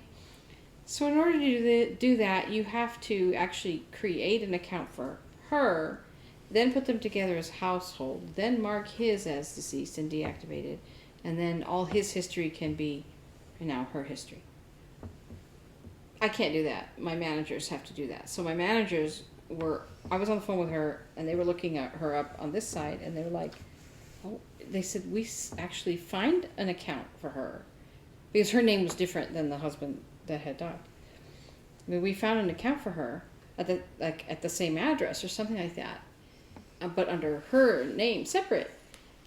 So in order to do that, you have to actually create an account for her, then put them together as household, then mark his as deceased and deactivated, and then all his history can be now her history. I can't do that. My managers have to do that. So my managers I was on the phone with her, and they were looking at her up on this side, and they were like, oh, they said, we actually find an account for her, because her name was different than the husband that had died. I mean, we found an account for her at the same address or something like that, but under her name, separate.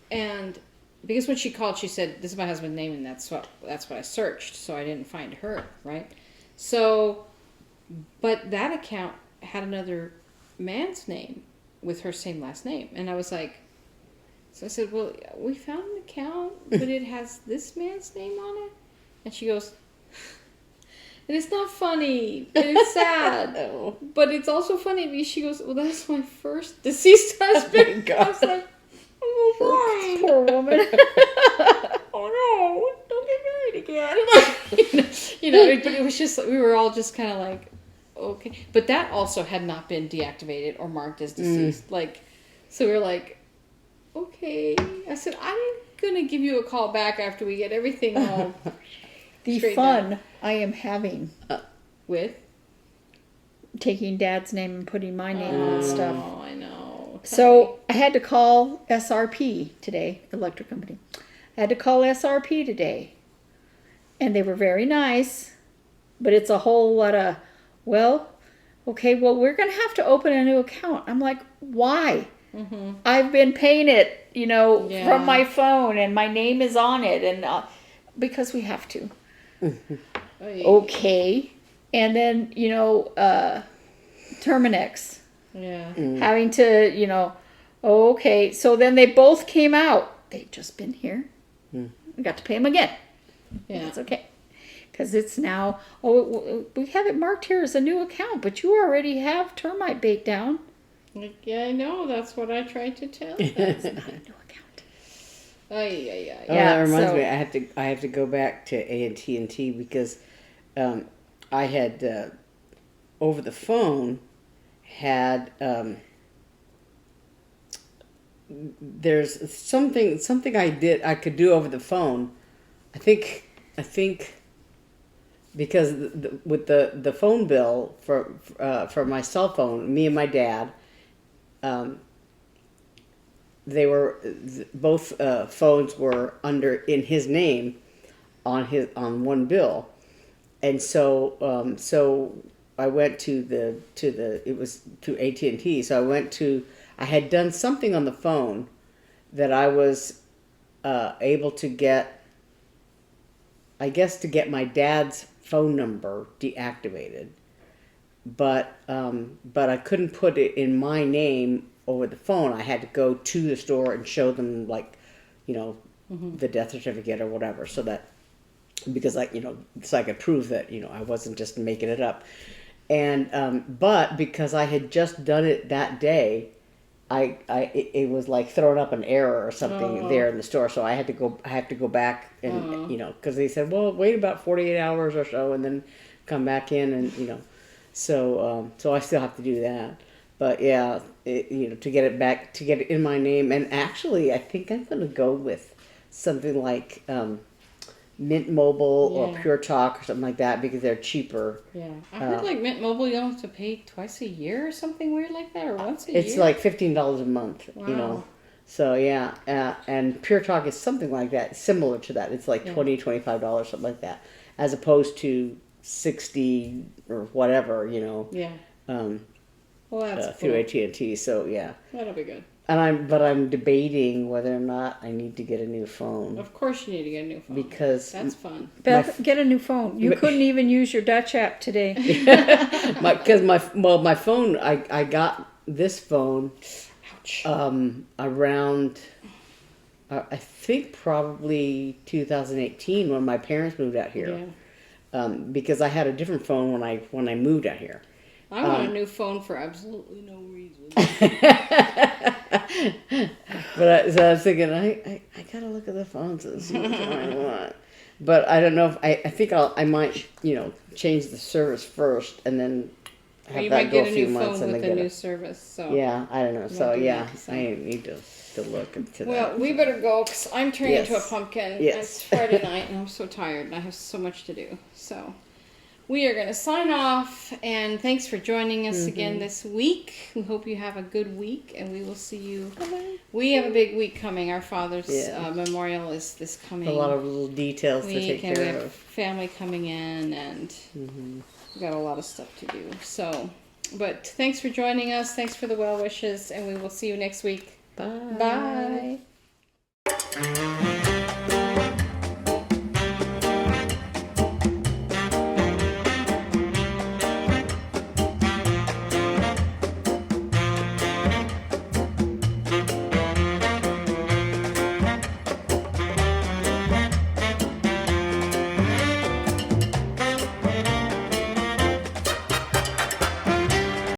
And because when she called, she said, "This is my husband's name," and that's what I searched, so I didn't find her, right? So, but that account had another man's name with her same last name, and I was like, so I said, "Well, we found an account, but it has this man's name on it," and she goes, and it's not funny, but it's sad. Oh. But it's also funny because she goes, well, that's my first deceased husband. God. I was like, oh, Poor woman. oh no, don't get married again. you know, but it was just, we were all just kind of like, okay. But that also had not been deactivated or marked as deceased. Like, so we were like, okay. I said, I'm going to give you a call back after we get everything all The straightened fun out. I am having With? taking Dad's name and putting my name on stuff. Oh, I know. So I had to call SRP today, electric company. I had to call SRP today, and they were very nice. but it's a whole lot of, well, okay, well, we're going to have to open a new account. I'm like, why? I've been paying it, you know, Yeah. from my phone, and my name is on it, and because we have to. Okay. And then, you know, Terminex. Yeah. Having to, you know, okay. So then they both came out. They've just been here. I got to pay them again. Yeah. That's okay. Because it's now, we have it marked here as a new account, but you already have termite bait down. Yeah, I know. That's what I tried to tell you. It's not a new account. Ay. Oh, Yeah, that reminds so- me. I have to go back to AT&T because I had over the phone had there's something I could do over the phone. I think because with the phone bill for my cell phone, me and my dad, they were both phones were in his name on one bill, and so I went to it was to AT&T. So I had done something on the phone that I was able to get, I guess, to get my dad's phone number deactivated, but I couldn't put it in my name over the phone. I had to go to the store and show them, like, you know, the death certificate or whatever, so that because I could prove that, you know, I wasn't just making it up. And but because I had just done it that day, it was like throwing up an error or something there in the store, so I had to go back and you know, because they said, well, wait about 48 hours or so and then come back in, and you know, so I still have to do that. But yeah, you know, to get it in my name, and actually I think I'm gonna go with something like Mint Mobile or Pure Talk or something like that, because they're cheaper. Yeah. I heard like Mint Mobile, you don't have to pay twice a year or something weird like that, or once a year. It's like $15 a month, you know. Wow. So yeah, and Pure Talk is something like that, similar to that. It's like $20-$25, something like that, as opposed to 60 or whatever, you know. Yeah. Well, that's through cool. AT&T. So yeah, That'll be good. and I'm debating whether or not I need to get a new phone, Of course you need to get a new phone. because That's fun. Beth, get a new phone. You couldn't even use your Dutch app today. my phone, I got this phone Ouch. around I think probably 2018 when my parents moved out here. Yeah. Because I had a different phone when I moved out here. I want a new phone for absolutely no reason. But so I was thinking, I gotta look at the phones and see which one I want. But I don't know if I think I might, you know, change the service first and then Or have you that might go get a a few new months phone and with then a get new it. service. So Yeah, I don't know. So do yeah, that, so. I need to look into that. Well, we better go because I'm turning into a Yes. pumpkin. Yes. It's Friday night and I'm so tired and I have so much to do. So we are going to sign off, and thanks for joining us again this week. We hope you have a good week, and we will see you. We have a big week coming. Our father's memorial is this coming a lot of little details to week, take and we care have of. family coming in, and we've got a lot of stuff to do. So, but thanks for joining us. Thanks for the well wishes, and we will see you next week. Bye. Bye.